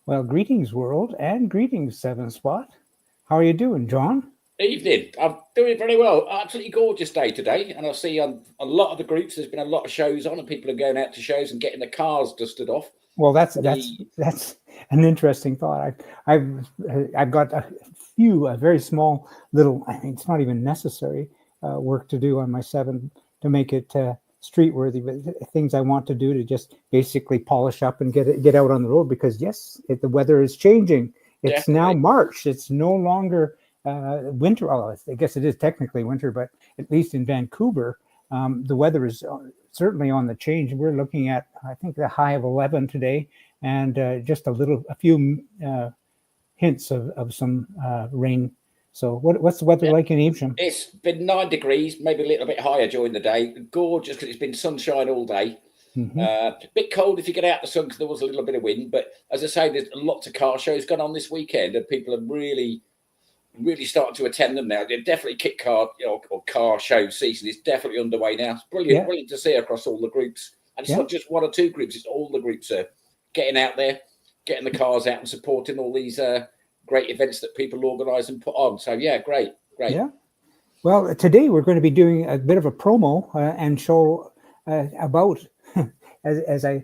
Well, greetings, world, and greetings, Seven Spot. How are you doing, John? Evening. I'm doing very well. Absolutely gorgeous day today, and I see on a lot of the groups there's been a lot of shows on, and people are going out to shows and getting the cars dusted off. Well, that's an interesting thought. I've got a very small little. I mean, it's not even necessary work to do on my seven to make it street worthy. But things I want to do to just basically polish up and get out on the road because yes, the weather is changing. It's now March. It's no longer winter. Well, I guess it is technically winter, but at least in Vancouver, the weather is certainly on the change. We're looking at, I think, the high of 11 today, and just a few hints of some rain. So, what's the weather like in Evesham? It's been 9 degrees, maybe a little bit higher during the day. Gorgeous because it's been sunshine all day. A bit cold if you get out the sun because there was a little bit of wind. But as I say, there's lots of car shows going on this weekend, and people are really starting to attend them now. They're definitely kit car or car show season is definitely underway now. It's brilliant to see across all the groups. And it's not just one or two groups, it's all the groups are getting out there, getting the cars out and supporting all these great events that people organise and put on. So, yeah, great. Yeah. Well, today we're going to be doing a bit of a promo and show about, as I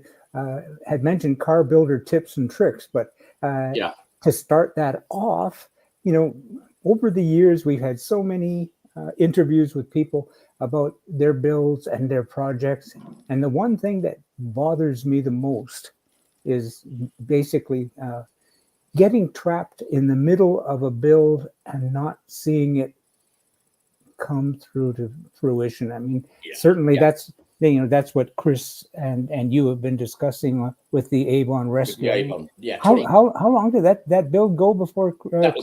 had mentioned, car builder tips and tricks. But to start that off, over the years, we've had so many interviews with people about their builds and their projects. And the one thing that bothers me the most is basically getting trapped in the middle of a build and not seeing it come through to fruition. I mean, certainly that's what Chris and you have been discussing with the Avon Rescue. Avon. Yeah. How long did that build go before Chris?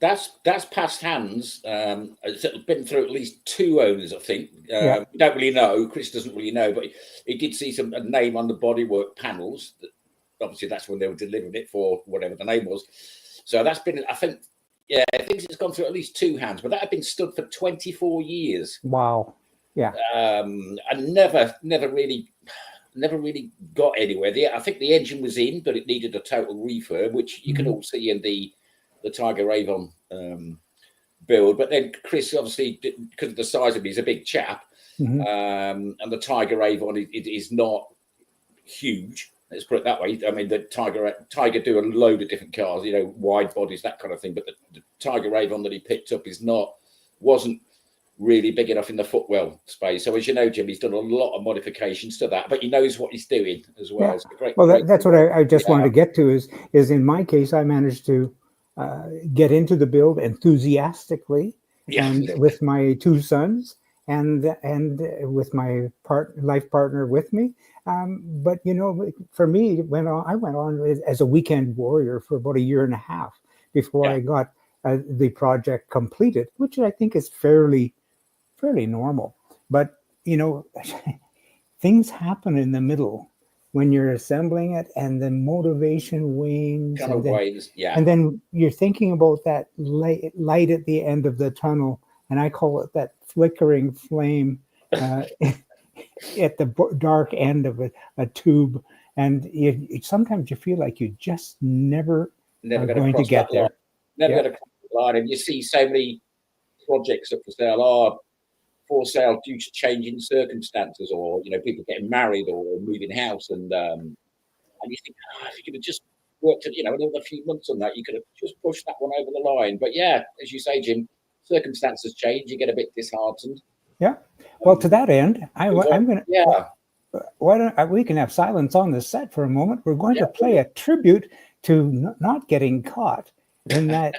That's past hands. It's been through at least two owners, I think. We don't really know. Chris doesn't really know, but he did see a name on the bodywork panels. Obviously, that's when they were delivering it for whatever the name was. So that's been, I think it's gone through at least two hands, but that had been stood for 24 years. Wow. Yeah. And never really got anywhere. I think the engine was in, but it needed a total refurb, which you can all see in the Tiger Avon build. But then Chris, obviously, because of the size of him, he's a big chap. And the Tiger Avon is not huge. Let's put it that way. I mean, the Tiger do a load of different cars, wide bodies, that kind of thing. But the Tiger Avon that he picked up wasn't really big enough in the footwell space. So as you know, Jim, he's done a lot of modifications to that, but he knows what he's doing as well. Yeah. That's what I just wanted to get to is in my case, I managed to get into the build enthusiastically and with my two sons and with my life partner with me. But for me, I went on as a weekend warrior for about a year and a half before I got the project completed, which I think is fairly normal. But things happen in the middle when you're assembling it, and the motivation wanes. And then you're thinking about that light at the end of the tunnel, and I call it that flickering flame at the dark end of a tube. And sometimes you feel like you just never are going to get there. Never going to cross the line. And you see so many projects up for sale are for sale due to changing circumstances, or people getting married or moving house, and you think, if you could have just worked another few months on that, you could have just pushed that one over the line. But as you say, Jim, circumstances change. You get a bit disheartened. Yeah. Well, to that end, I'm going to. Yeah. Why don't we can have silence on the set for a moment? We're going to play a tribute to not getting caught in that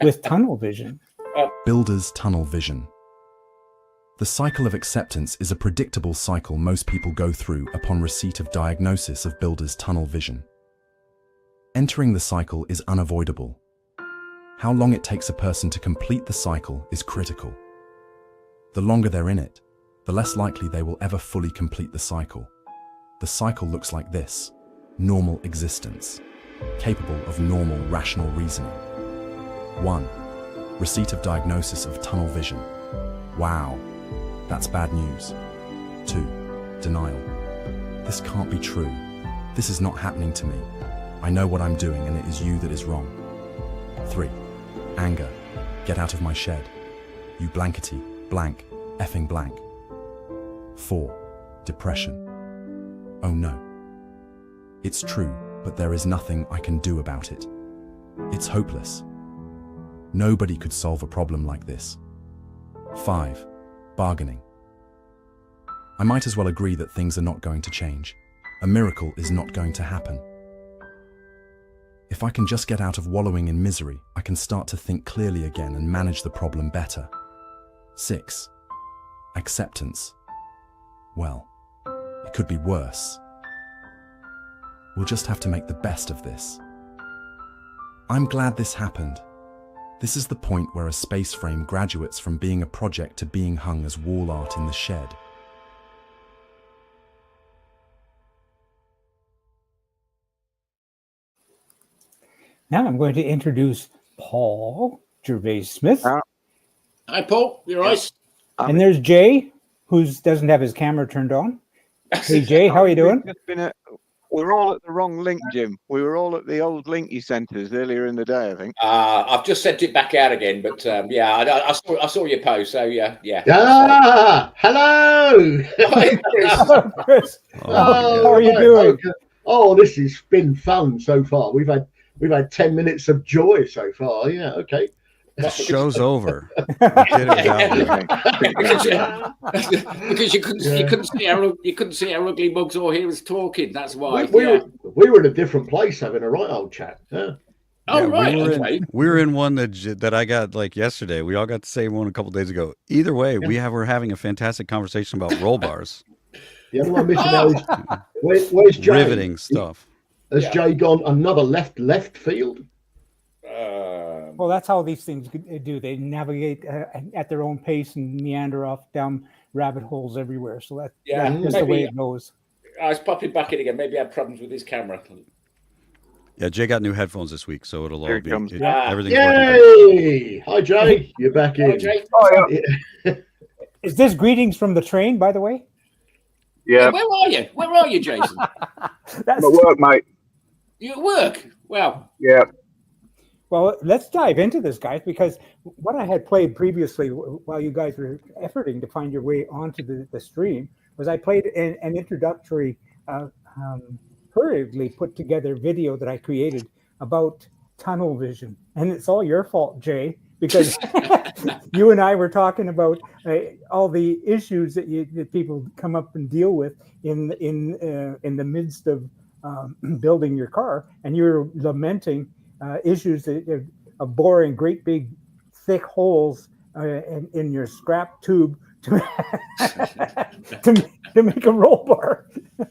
with tunnel vision. Builder's tunnel vision. The cycle of acceptance is a predictable cycle most people go through upon receipt of diagnosis of builder's tunnel vision. Entering the cycle is unavoidable. How long it takes a person to complete the cycle is critical. The longer they're in it, the less likely they will ever fully complete the cycle. The cycle looks like this: normal existence, capable of normal rational reasoning. 1. Receipt of diagnosis of tunnel vision. Wow, that's bad news. 2. Denial. This can't be true. This is not happening to me. I know what I'm doing and it is you that is wrong. 3. Anger. Get out of my shed. You blankety, blank, effing blank. 4. Depression. Oh no. It's true, but there is nothing I can do about it. It's hopeless. Nobody could solve a problem like this. 5. Bargaining. I might as well agree that things are not going to change. A miracle is not going to happen. If I can just get out of wallowing in misery, I can start to think clearly again and manage the problem better. 6. Acceptance. Well, it could be worse. We'll just have to make the best of this. I'm glad this happened. This is the point where a space frame graduates from being a project to being hung as wall art in the shed. Now I'm going to introduce Paul Gervais Smith. Hi, Paul. You're right. And there's Jay, who doesn't have his camera turned on. Hey, Jay, how are you doing? We're all at the wrong link, Jim. We were all at the old link you sent us earlier in the day, I think. I've just sent it back out again, but yeah, I saw your post, so yeah. Hello. Hi, Chris. Hello, Chris. How are you doing? Okay. Oh, this has been fun so far. We've had 10 minutes of joy so far. Yeah, okay. The show's over. Did it Because you couldn't see our ugly mugs or hear us talking. That's why. We were in a different place having a right old chat. Yeah. Oh, right. We were in one that I got like yesterday. We all got the same one a couple days ago. Either way, we're having a fantastic conversation about roll bars. The other one missing out is where's Jay? Riveting stuff. Has Jay gone another left field? Well, that's how these things do. They navigate at their own pace and meander off down rabbit holes everywhere. So that's the way it goes. I was popping back in again. Maybe I had problems with his camera. Yeah, Jay got new headphones this week, so it'll all be everything's Yay! Hi, Jay. You're back in. Hi, Jay. Oh, yeah. Is this greetings from the train, by the way? Yeah. Where are you, Jason? I'm at work, mate. You at work? Well. Yeah. Well, let's dive into this, guys, because what I had played previously while you guys were efforting to find your way onto the stream was I played an introductory, hurriedly put together video that I created about tunnel vision. And it's all your fault, Jay, because you and I were talking about all the issues that people come up and deal with in the midst of building your car, and you're lamenting issues of boring great big thick holes in your scrap tube to make a roll bar.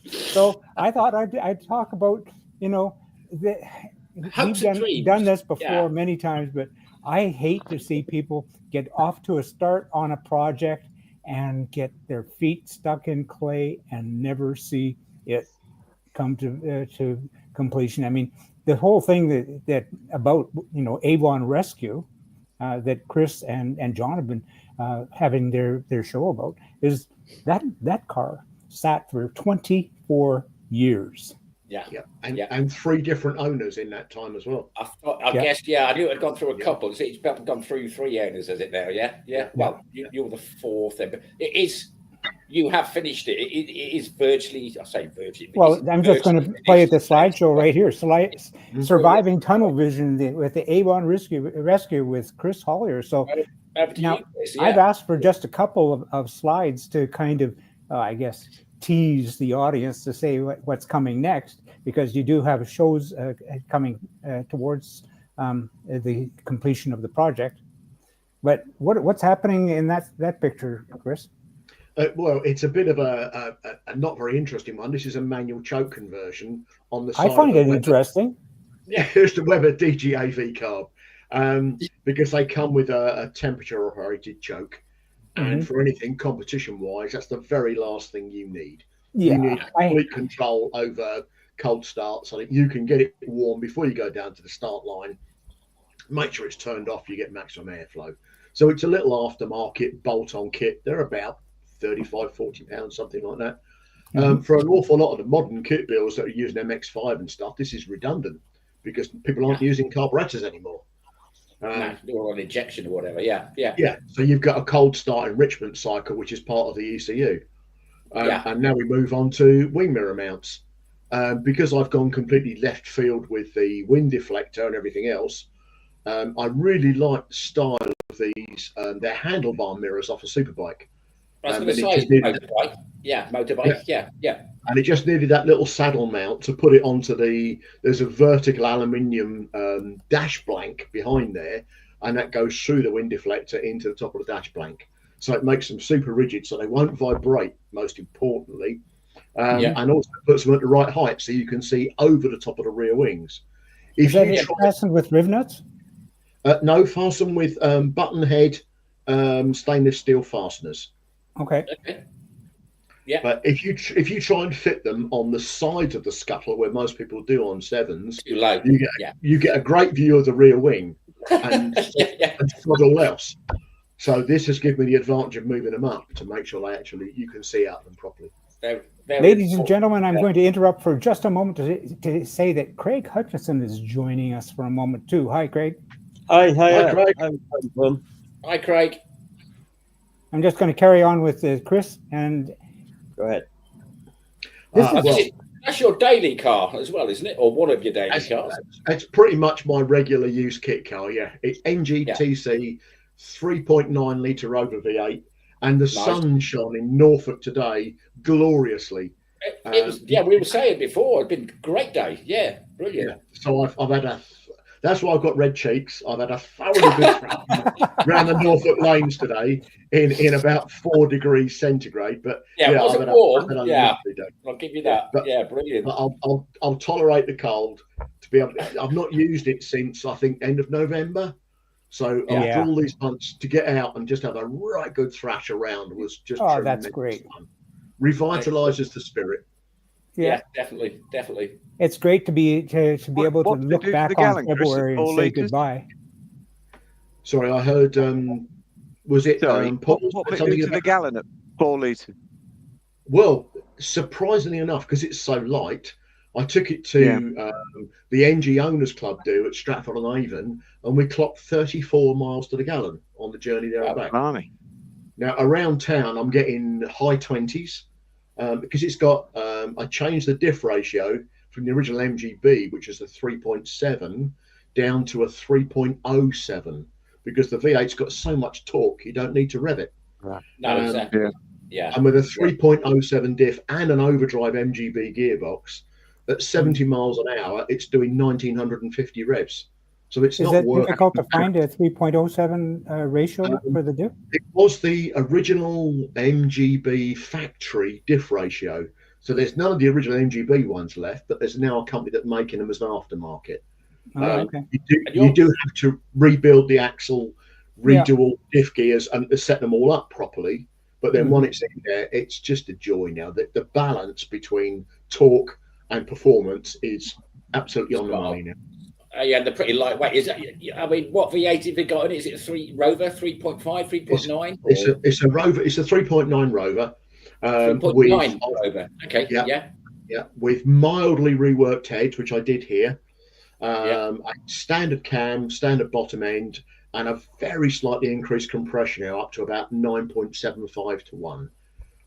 So I thought I'd talk about, we've done this before many times, but I hate to see people get off to a start on a project and get their feet stuck in clay and never see it come to completion. I mean, the whole thing that about Avon Rescue that Chris and John have been having their show about is that car sat for 24 years. Yeah. And 3 different owners in that time as well. I guess I knew it had gone through a couple. It's gone through 3 owners, has it now? Yeah. Well, you're the 4th, then, but it is. You have finished it. It is virtually. I say virtually. Well, I'm just going to play at the slideshow right here. Surviving tunnel vision with the Avon Rescue with Chris Hollier. So now I've asked for just a couple of slides to kind of, I guess, tease the audience to say what's coming next, because you do have shows coming towards the completion of the project. But what's happening in that picture, Chris? Well, it's a bit of a not very interesting one. This is a manual choke conversion on the side. I find it interesting. Yeah, it's the Weber DGAV carb, because they come with a temperature operated choke. And for anything competition-wise, that's the very last thing you need. Yeah, you need complete control over cold start so that you can get it warm before you go down to the start line. Make sure it's turned off, you get maximum airflow. So it's a little aftermarket bolt-on kit. They're about 35, 40 pounds, something like that. For an awful lot of the modern kit builds that are using MX5 and stuff, this is redundant because people aren't using carburetors anymore. No, or an injection or whatever. Yeah, yeah. Yeah, so you've got a cold start enrichment cycle, which is part of the ECU. And now we move on to wing mirror mounts. Because I've gone completely left field with the wind deflector and everything else, I really like the style of these. They're handlebar mirrors off a superbike. I was going to say motorbike. Yeah, motorbike. Yeah. And it just needed that little saddle mount to put it onto there's a vertical aluminium dash blank behind there, and that goes through the wind deflector into the top of the dash blank. So it makes them super rigid so they won't vibrate, most importantly. And also puts them at the right height so you can see over the top of the rear wings. Is that fastened with riv nuts? No, fastened with button head stainless steel fasteners. Okay. Yeah. But if you try and fit them on the sides of the scuttle, where most people do on sevens, too low. You get a great view of the rear wing and all else. So this has given me the advantage of moving them up to make sure you can see out them properly. Ladies and gentlemen, I'm going to interrupt for just a moment to say that Craig Hutchison is joining us for a moment too. Hi, Craig. Hi, Craig. Hi, Craig. I'm just going to carry on with Chris and go ahead. That's your daily car as well, isn't it? Or one of your daily cars? It's pretty much my regular use kit car, yeah. It's NGTC 3.9 litre Rover V8, and the sun shone in Norfolk today gloriously. It was, we were saying before, it's been a great day. Yeah, brilliant. Yeah. So I've had that's why I've got red cheeks. I've had a thoroughly good trip around the Norfolk lanes today in about 4 degrees centigrade. But it wasn't warm. I'll give you that. But, brilliant. But I'll tolerate the cold to be able. I've not used it since I think end of November. So after all these months, to get out and just have a right good thrash around was just that's great. Fun. Revitalizes the spirit. Yeah, definitely. It's great to be able to look back on February and say goodbye. Sorry, I heard. Was it? What to the gallon at 4 litres? Well, surprisingly enough, because it's so light, I took it to the NG Owners Club do at Stratford-on-Avon, and we clocked 34 miles to the gallon on the journey there and back. Blimey. Now around town, I'm getting high 20s. Because it's got, I changed the diff ratio from the original MGB, which is a 3.7, down to a 3.07, because the V8's got so much torque, you don't need to rev it. Right. No, exactly. Yeah. And with a 3.07 diff and an overdrive MGB gearbox, at 70 miles an hour, it's doing 1950 revs. So it's not difficult to find a 3.07 ratio for the diff? It was the original MGB factory diff ratio. So there's none of the original MGB ones left, but there's now a company that's making them as an aftermarket. Okay. You do have to rebuild the axle, redo all diff gears, and set them all up properly. But then when it's in there, it's just a joy now. The balance between torque and performance is absolutely on the money now. They're pretty lightweight. Is that? I mean, what V8 have you got in it? Is it a Rover 3.5, 3.9? It's a Rover. It's a 3.9 Rover. 3.9 Rover. Okay. Yeah. With mildly reworked heads, which I did here. A standard cam, standard bottom end, and a very slightly increased compression now, up to about 9.75 to 1.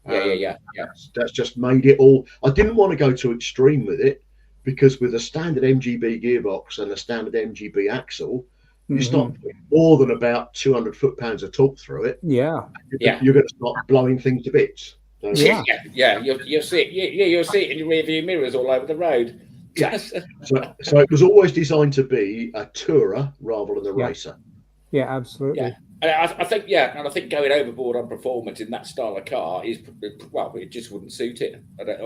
That's just made it all. I didn't want to go too extreme with it, because with a standard MGB gearbox and a standard MGB axle, you start putting more than about 200 foot-pounds of torque through it. You're going to start blowing things to bits. So, You'll see it. You'll see it in your rearview mirrors all over the road. Yeah. So it was always designed to be a tourer rather than a racer. Yeah, absolutely. Yeah. I think, and I think going overboard on performance in that style of car is, it just wouldn't suit it.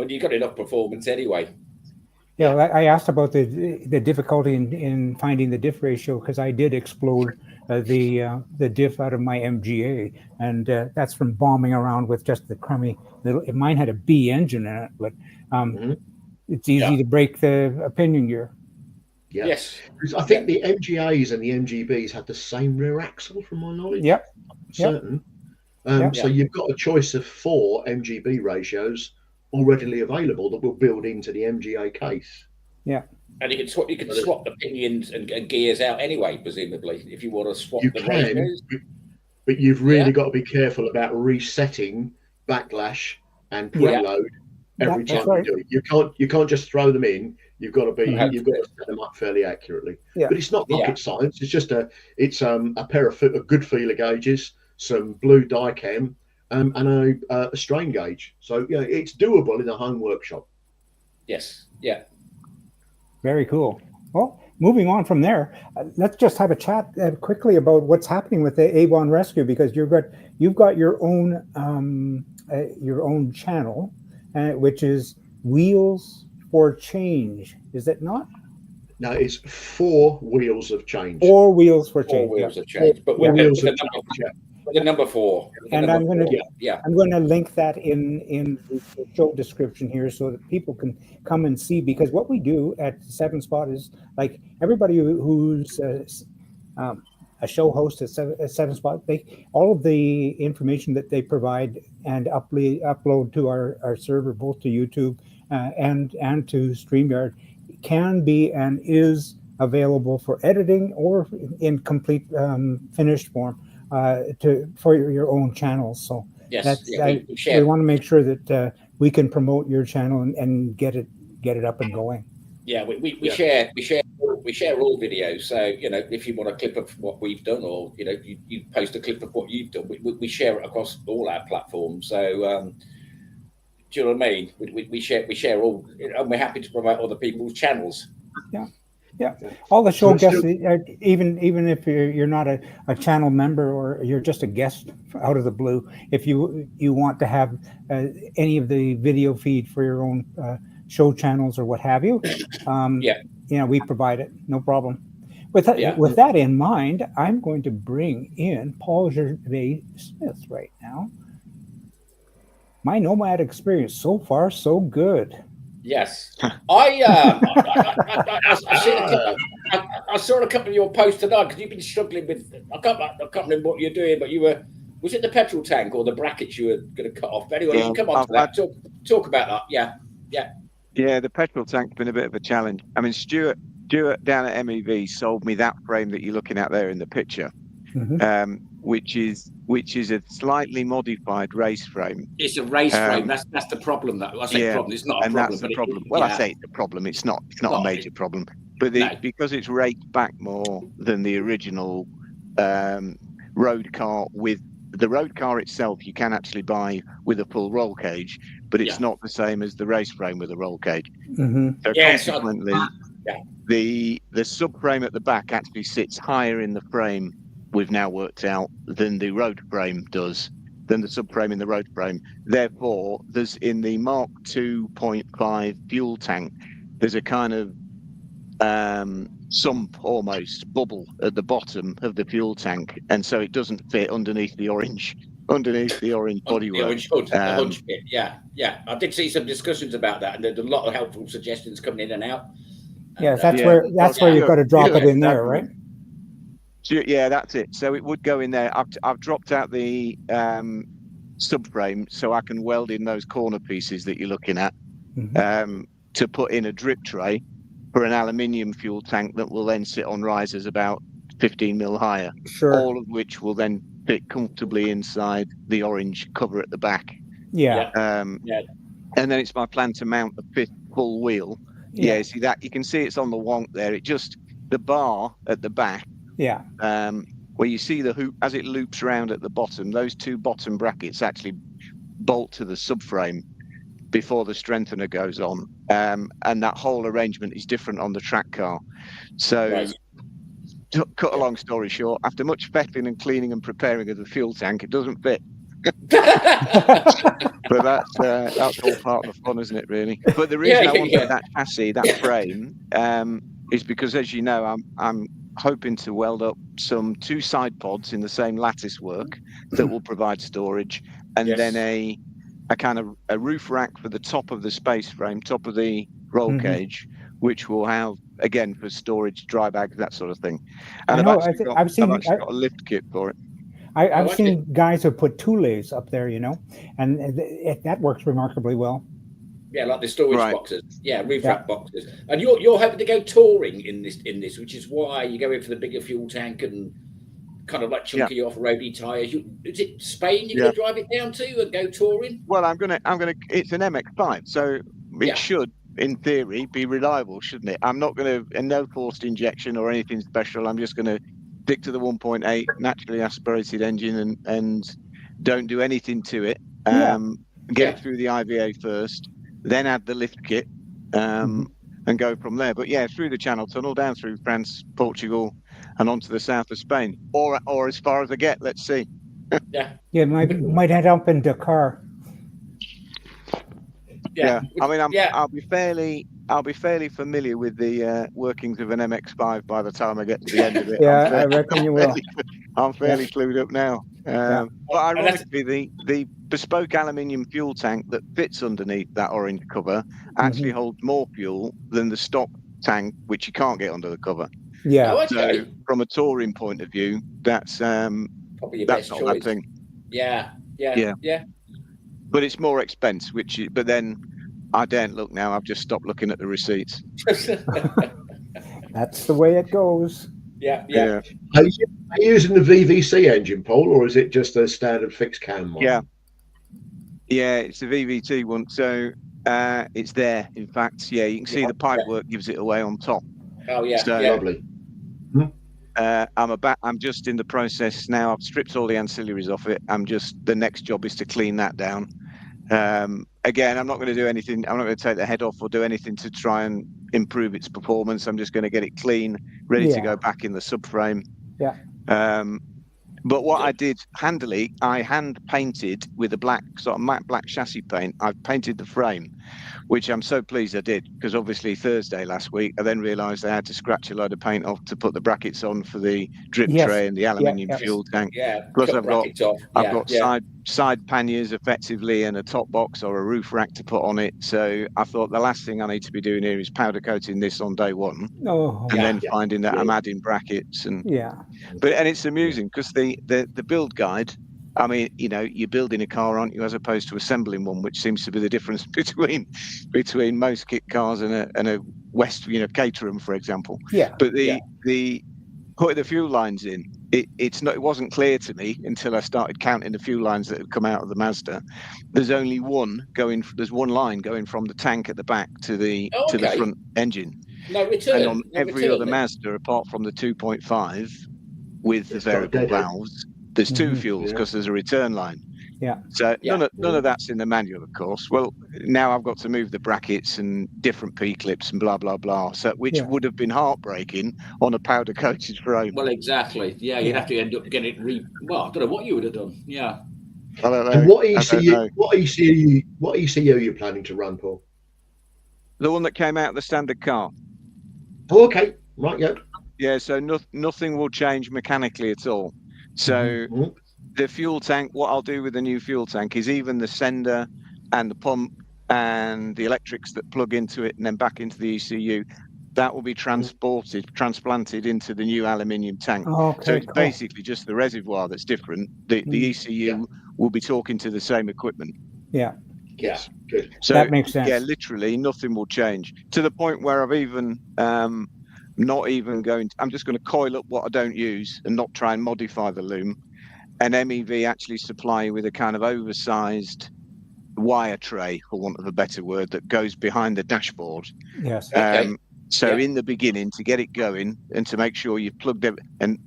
You've got enough performance anyway. Yeah, I asked about the difficulty in finding the diff ratio, because I did explode the diff out of my MGA, and that's from bombing around with just the crummy little. Mine had a B engine in it, but it's easy to break the pinion gear. Yeah. Yes, I think the MGAs and the MGBs had the same rear axle, from my knowledge. Yep. Certain. So you've got a choice of 4 MGB ratios already available that will build into the MGA case. Yeah. And you can swap the pinions and gears out anyway, presumably, if you want to swap You the can, ratios. but you've really got to be careful about resetting backlash and preload every time you do it. You can't just throw them in. You've got to set them up fairly accurately. Yeah. But it's not rocket science. It's just a pair of good feeler gauges, some blue die cam, and a strain gauge. So it's doable in a home workshop. Yes. Yeah. Very cool. Well, moving on from there, let's just have a chat quickly about what's happening with the Avon Rescue, because you've got your own channel, which is Wheels for Change. Is it not? No, it's 4 wheels of change. 4 wheels for change. 4 wheels of change, but with the number 4. And I'm going to link that in the show description here so that people can come and see, because what we do at 7 Spot is, like, everybody who's a show host at 7 Spot, all of the information that they provide and upload to our server, both to YouTube and to StreamYard, can be and is available for editing or in complete finished form for your own channels. So we want to make sure that we can promote your channel and get it up and going. Yeah, we share all videos. So if you want a clip of what we've done, or you post a clip of what you've done, we share it across all our platforms. So do you know what I mean? We share all, and we're happy to promote other people's channels. Yeah. All the show guests, even if you're not a channel member or you're just a guest out of the blue, if you want to have any of the video feed for your own show channels or what have you, we provide it, no problem. With that in mind, I'm going to bring in Paul Gervais Smith right now. My Nomad experience so far, so good. Yes, I saw a couple of your posts tonight, because you've been struggling with. I can't remember what you're doing, but was it the petrol tank or the brackets you were going to cut off? But anyway, you can come on to that. Talk about that. Yeah. The petrol tank's been a bit of a challenge. I mean, Stuart down at MEV sold me that frame that you're looking at there in the picture, which is a slightly modified race frame. It's a race frame. That's the problem. That I say problem. It's not a problem. That's the problem. I say it's a problem. It's not a major problem. But because it's raked back more than the original road car. With the road car itself, you can actually buy with a full roll cage, but it's not the same as the race frame with a roll cage. So consequently, the subframe at the back actually sits higher in the frame. We've now worked out than the road frame does, than the subframe in the road frame. Therefore, there's in the Mark 2.5 fuel tank, there's a kind of sump, almost bubble at the bottom of the fuel tank, and so it doesn't fit underneath the orange bodywork. The orange hood, the hunch bit. Yeah. I did see some discussions about that, and there's a lot of helpful suggestions coming in and out. Yes, that's where you've got to drop it in there, right? Yeah, that's it. So it would go in there. I've dropped out the subframe so I can weld in those corner pieces that you're looking at to put in a drip tray for an aluminium fuel tank that will then sit on risers about 15 mil higher. Sure. All of which will then fit comfortably inside the orange cover at the back. Yeah. And then it's my plan to mount the 5th full wheel. Yeah, see that? You can see it's on the wonk there. The bar at the back. Yeah. Where you see the hoop as it loops around at the bottom, those 2 bottom brackets actually bolt to the subframe before the strengthener goes on. And that whole arrangement is different on the track car. So to cut a long story short, after much fettling and cleaning and preparing of the fuel tank, it doesn't fit. But that's all part of the fun, isn't it, really? But the reason I wanted that chassis, that frame, is because, as you know, I'm hoping to weld up some 2 side pods in the same lattice work that will provide storage, and then a kind of a roof rack for the top of the space frame, top of the roll cage, which will have, again, for storage, dry bags, that sort of thing. And I've actually got a lift kit for it. I've seen guys who put 2 lathes up there, and that works remarkably well. Yeah, like the storage Right. boxes. Yeah, roof rack boxes. And you're hoping to go touring in this, which is why you go in for the bigger fuel tank and kind of like chunky off-roady tires. Is it Spain you're going to drive it down to and go touring? Well, I'm gonna. It's an MX-5, so it should, in theory, be reliable, shouldn't it? I'm not gonna, and no forced injection or anything special. I'm just gonna stick to the 1.8 naturally aspirated engine and don't do anything to it. Get it through the IVA first, then add the lift kit, and go from there. But yeah, through the Channel Tunnel, down through France, Portugal, and onto the south of Spain, or as far as I get. Let's see. Yeah, might end up in Dakar. Yeah. I mean, I'll be fairly familiar with the workings of an MX-5 by the time I get to the end of it. I reckon you will. I'm fairly clued up now. But ironically, the bespoke aluminium fuel tank that fits underneath that orange cover actually holds more fuel than the stock tank, which you can't get under the cover. Yeah. Oh, okay. So from a touring point of view, that's probably your that's best not choice. a bad thing. Yeah. But it's more expense, but then I daren't look now. I've just stopped looking at the receipts. That's the way it goes. Yeah. Are you using the VVC engine, Paul, or is it just a standard fixed cam one? Yeah, it's a VVT one. So it's there. In fact, you can see the pipework gives it away on top. Oh yeah, so, lovely. I'm just in the process now. I've stripped all the ancillaries off it. The next job is to clean that down. Again, I'm not going to do anything. I'm not going to take the head off or do anything to try and improve its performance. I'm just going to get it clean, ready to go back in the subframe. Yeah. But what I did handily, I hand painted with a black sort of matte black chassis paint. I've painted the frame, which I'm so pleased I did, because obviously Thursday last week, I then realised I had to scratch a load of paint off to put the brackets on for the drip tray and the aluminium fuel tank. Plus I've got side panniers effectively and a top box or a roof rack to put on it. So I thought the last thing I need to be doing here is powder coating this on day one, and then finding that I'm adding brackets and it's amusing because the build guide. I mean, you're building a car, aren't you, as opposed to assembling one, which seems to be the difference between most kit cars and a West, Caterham, for example. Yeah. But the putting the fuel lines in, it wasn't clear to me until I started counting the fuel lines that had come out of the Mazda. There's only one line going from the tank at the back to the front engine. No return. And on every other Mazda, apart from the 2.5 with the variable valves, there's two fuels because there's a return line. Yeah. So none of that's in the manual, of course. Well, now I've got to move the brackets and different P-clips and blah, blah, blah. So which would have been heartbreaking on a powder coated frame. Well, exactly. Yeah, you'd have to end up getting it well, I don't know what you would have done. Yeah. I don't know. And what ECU are you planning to run, Paul? The one that came out of the standard car. Oh, okay. Right, Yeah, so nothing will change mechanically at all. So the fuel tank, what I'll do with the new fuel tank is even the sender and the pump and the electrics that plug into it and then back into the ECU, that will be transplanted into the new aluminium tank. So it's basically just the reservoir that's different. The ECU will be talking to the same equipment. Yeah. Yes, good. So that makes sense. Yeah, literally nothing will change, to the point where I've even I'm just going to coil up what I don't use and not try and modify the loom, and MEV actually supply you with a kind of oversized wire tray, for want of a better word, that goes behind the dashboard. Yes. In the beginning, to get it going and to make sure you've plugged it, and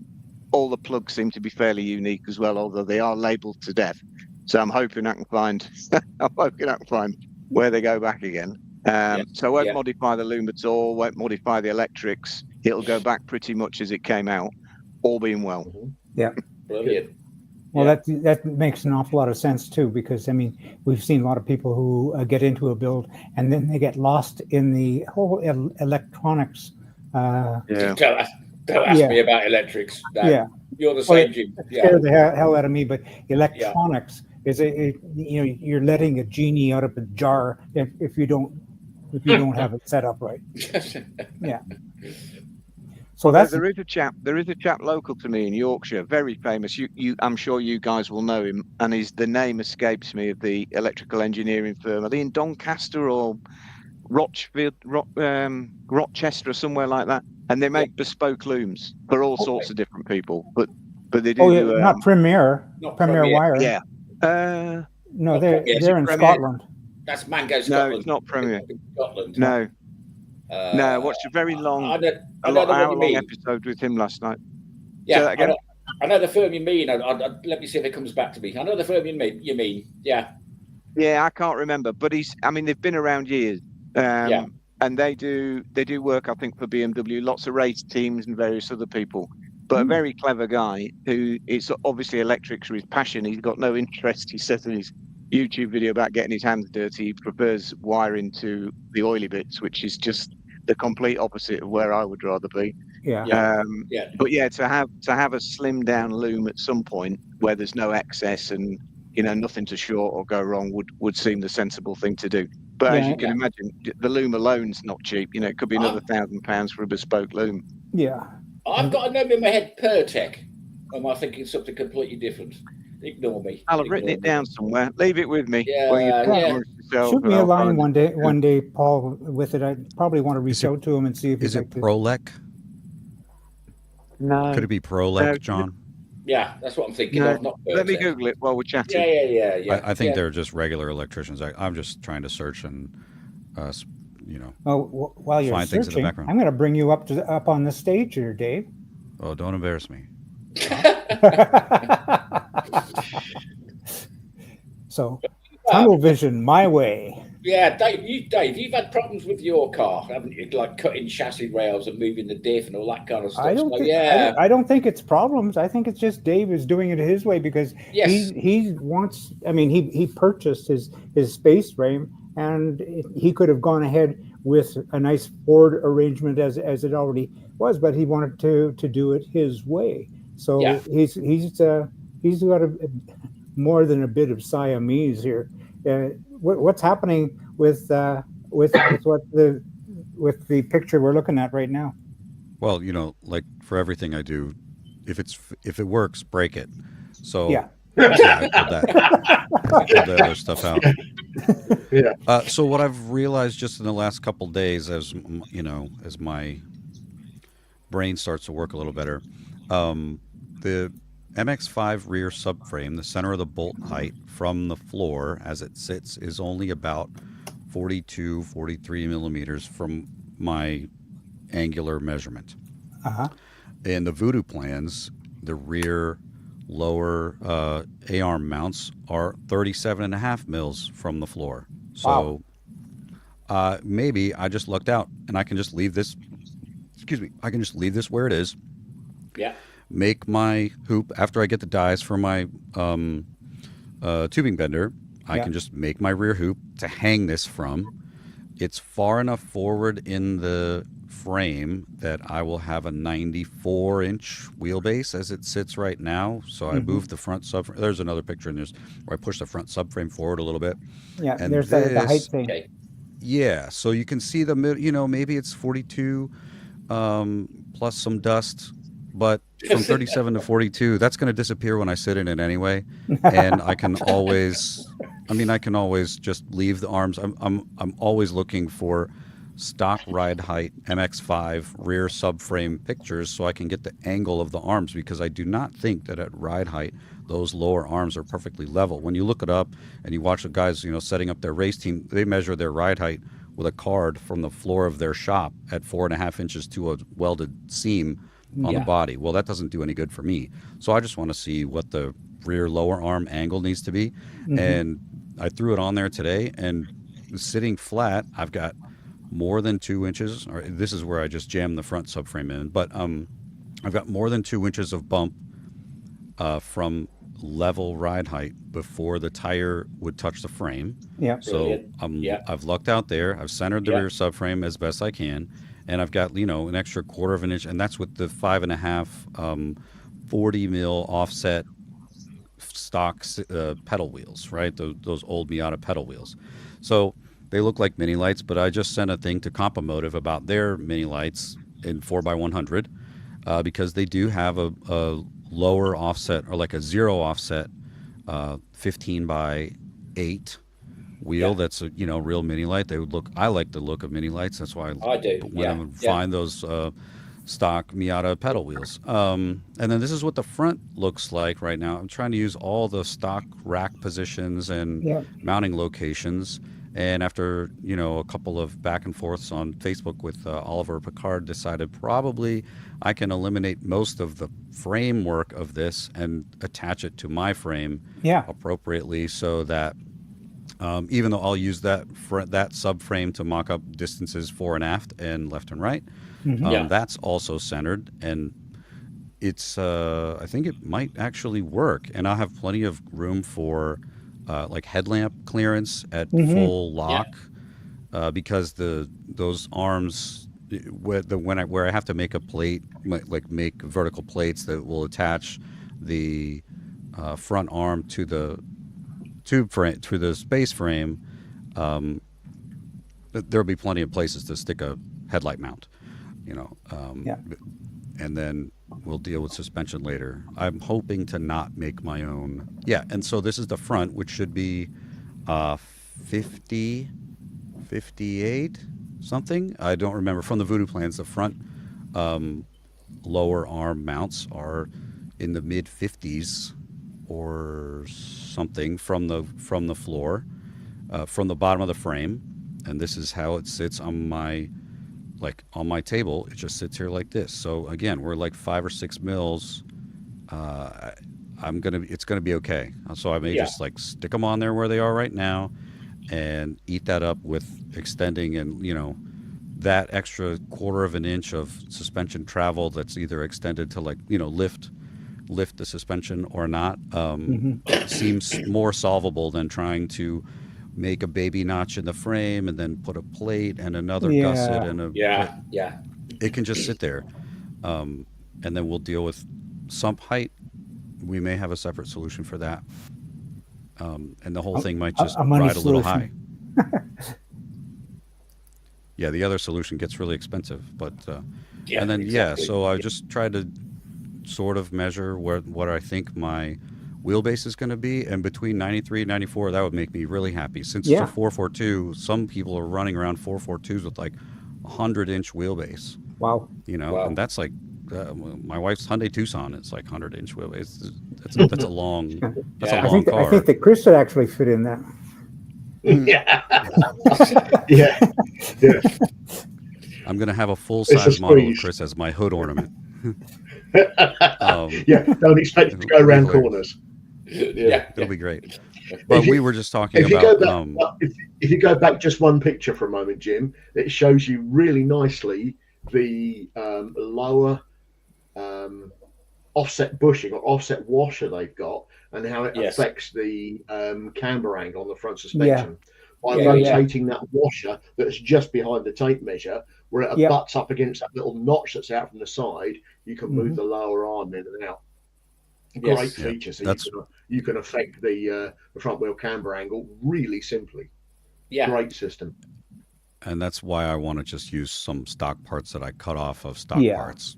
all the plugs seem to be fairly unique as well, although they are labeled to death. So I'm hoping I can find where they go back again. So I won't modify the loom at all, won't modify the electrics. It'll go back pretty much as it came out, all being well. Yeah. Brilliant. Well, that makes an awful lot of sense too, because I mean, we've seen a lot of people who get into a build and then they get lost in the whole electronics. Don't ask me about electrics. No. You're the same, Jim. Scared the hell out of me, but electronics is you're letting a genie out of a jar if you don't have it set up right. Yeah. So Although that's there is a chap local to me in Yorkshire, very famous. I'm sure you guys will know him, and the name escapes me, of the electrical engineering firm. Are they in Doncaster or Rochester or somewhere like that? And they make bespoke looms for all sorts of different people. But they oh do. yeah, not Premier, Not Premier Premier. Wire. Yeah. No, Not they're Premier. Is it in Premier? Scotland. That's Mango No, Scotland. it's not Premier. Scotland. No, no. I Uh, watched a very long, I know the one you hour-long mean. episode with him last night. Say Yeah, that again? I know the firm you mean. Let me see if it comes back to me. I know the firm you mean. Yeah. Yeah, I can't remember, but they've been around years. Yeah. And they do work, I think, for BMW, lots of race teams and various other people. But a very clever guy who, it's obviously electrics are his passion. He's got no interest. He says in his YouTube video about getting his hands dirty, he prefers wiring to the oily bits, which is just the complete opposite of where I would rather be. Yeah. Yeah. But yeah, to have a slimmed down loom at some point where there's no excess and nothing to short or go wrong would seem the sensible thing to do. But as you can imagine, the loom alone's not cheap. It could be another £1,000 for a bespoke loom. Yeah. I've got a name in my head, Pertec. Or am I thinking something completely different? Ignore me. I'll have written it down somewhere. Leave it with me. Yeah, while you talk yeah. amongst yourselves, Shoot and me a I'll line find it. one day, Paul, with it. I probably want to reach out to him and see if Is he'd it like to. Prolec? No. Could it be Prolec, John? Yeah, that's what I'm thinking No. of. Not Let me Pertec. Google it while we're chatting. Yeah. I think they're just regular electricians. I'm just trying to search and, Oh, while you're find things in the searching, background. I'm going to bring you up on the stage here, Dave. Oh, don't embarrass me. So, tunnel vision, my way. Yeah, Dave, you've had problems with your car, haven't you? Like cutting chassis rails and moving the diff and all that kind of stuff. I don't think it's problems. I think it's just Dave is doing it his way because he wants. I mean, he purchased his space frame, and he could have gone ahead with a nice Ford arrangement as it already was, but he wanted to do it his way. So he's got more than a bit of Siamese here. What's happening with the picture we're looking at right now? Well, like for everything I do, if it works, break it. So I pulled that other stuff out. Yeah. So what I've realized just in the last couple of days, as my brain starts to work a little better, the MX-5 rear subframe, the center of the bolt height from the floor as it sits is only about 42, 43 millimeters from my angular measurement. In the Voodoo plans, the rear lower A-arm mounts are 37.5 mils from the floor. So maybe I just lucked out and I can just leave this, I can just leave this where it is. Yeah. Make my hoop after I get the dies for my tubing bender. I can just make my rear hoop to hang this from. It's far enough forward in the frame that I will have a 94-inch wheelbase as it sits right now. So I moved the front subframe. There's another picture in this where I push the front subframe forward a little bit. Yeah, and there's the height thing. Okay. Yeah, so you can see the maybe it's 42 plus some dust. But from 37 to 42, that's going to disappear when I sit in it anyway. And I can always just leave the arms. I'm always looking for stock ride height MX-5 rear subframe pictures so I can get the angle of the arms, because I do not think that at ride height those lower arms are perfectly level. When you look it up and you watch the guys, setting up their race team, they measure their ride height with a card from the floor of their shop at 4.5 inches to a welded seam on the body. Well, that doesn't do any good for me. So I just want to see what the rear lower arm angle needs to be. And I threw it on there today, and sitting flat, I've got more than 2 inches. Or this is where I just jammed the front subframe in, but I've got more than 2 inches of bump from level ride height before the tire would touch the frame. Yeah. So I've lucked out there. I've centered the rear subframe as best I can. And I've got, an extra 1/4 inch, and that's with the 5.5 40 mil offset stock pedal wheels, right? Those old Miata pedal wheels. So they look like mini lights, but I just sent a thing to Compomotive about their mini lights in 4x100, because they do have a lower offset or like a zero offset 15 by 8 wheel that's a real mini light. They would look. I like the look of mini lights. That's why I do. when I would find those stock Miata pedal wheels. And then this is what the front looks like right now. I'm trying to use all the stock rack positions and mounting locations. And after a couple of back and forths on Facebook with Oliver Picard, decided probably I can eliminate most of the framework of this and attach it to my frame appropriately, so that even though I'll use that subframe to mock up distances fore and aft and left and right, that's also centered, and it's I think it might actually work, and I'll have plenty of room for like headlamp clearance at full lock, because those arms where I have to make a plate, like make vertical plates that will attach the front arm to the tube frame, to the space frame, there'll be plenty of places to stick a headlight mount, and then we'll deal with suspension later. I'm hoping to not make my own. Yeah, and so this is the front, which should be 50, 58, something. I don't remember from the Voodoo plans. The front lower arm mounts are in the mid 50s or something from the floor, from the bottom of the frame, and this is how it sits on my table. It just sits here like this. So again, we're like 5 or 6 mils. It's gonna be okay. So I may just like stick them on there where they are right now, and eat that up with extending and that extra 1/4 of an inch of suspension travel that's either extended to lift the suspension or not, seems more solvable than trying to make a baby notch in the frame and then put a plate and another gusset and it can just sit there, and then we'll deal with sump height. We may have a separate solution for that, and the whole thing might just ride a little high. Yeah, the other solution gets really expensive, but and then exactly. So I just tried to sort of measure what I think my wheelbase is going to be, and between 93 and 94, that would make me really happy. Since it's a 442, some people are running around 442s with like 100-inch wheelbase. Wow. And that's like my wife's Hyundai Tucson. It's like 100-inch wheelbase. That's a long car. I think that Chris would actually fit in that. Yeah. I'm going to have a full-size model of Chris as my hood ornament. Don't expect it to go around corners. It'll be great. But we were just talking about. If you go back just one picture for a moment, Jim, it shows you really nicely the lower offset bushing or offset washer they've got, and how it affects the camber angle on the front suspension. By rotating that washer that's just behind the tape measure, where it butts up against that little notch that's out from the side, you can move the lower arm in and out. Great feature. So you can affect the front wheel camber angle really simply. Great system. And that's why I want to just use some stock parts that I cut off of stock parts.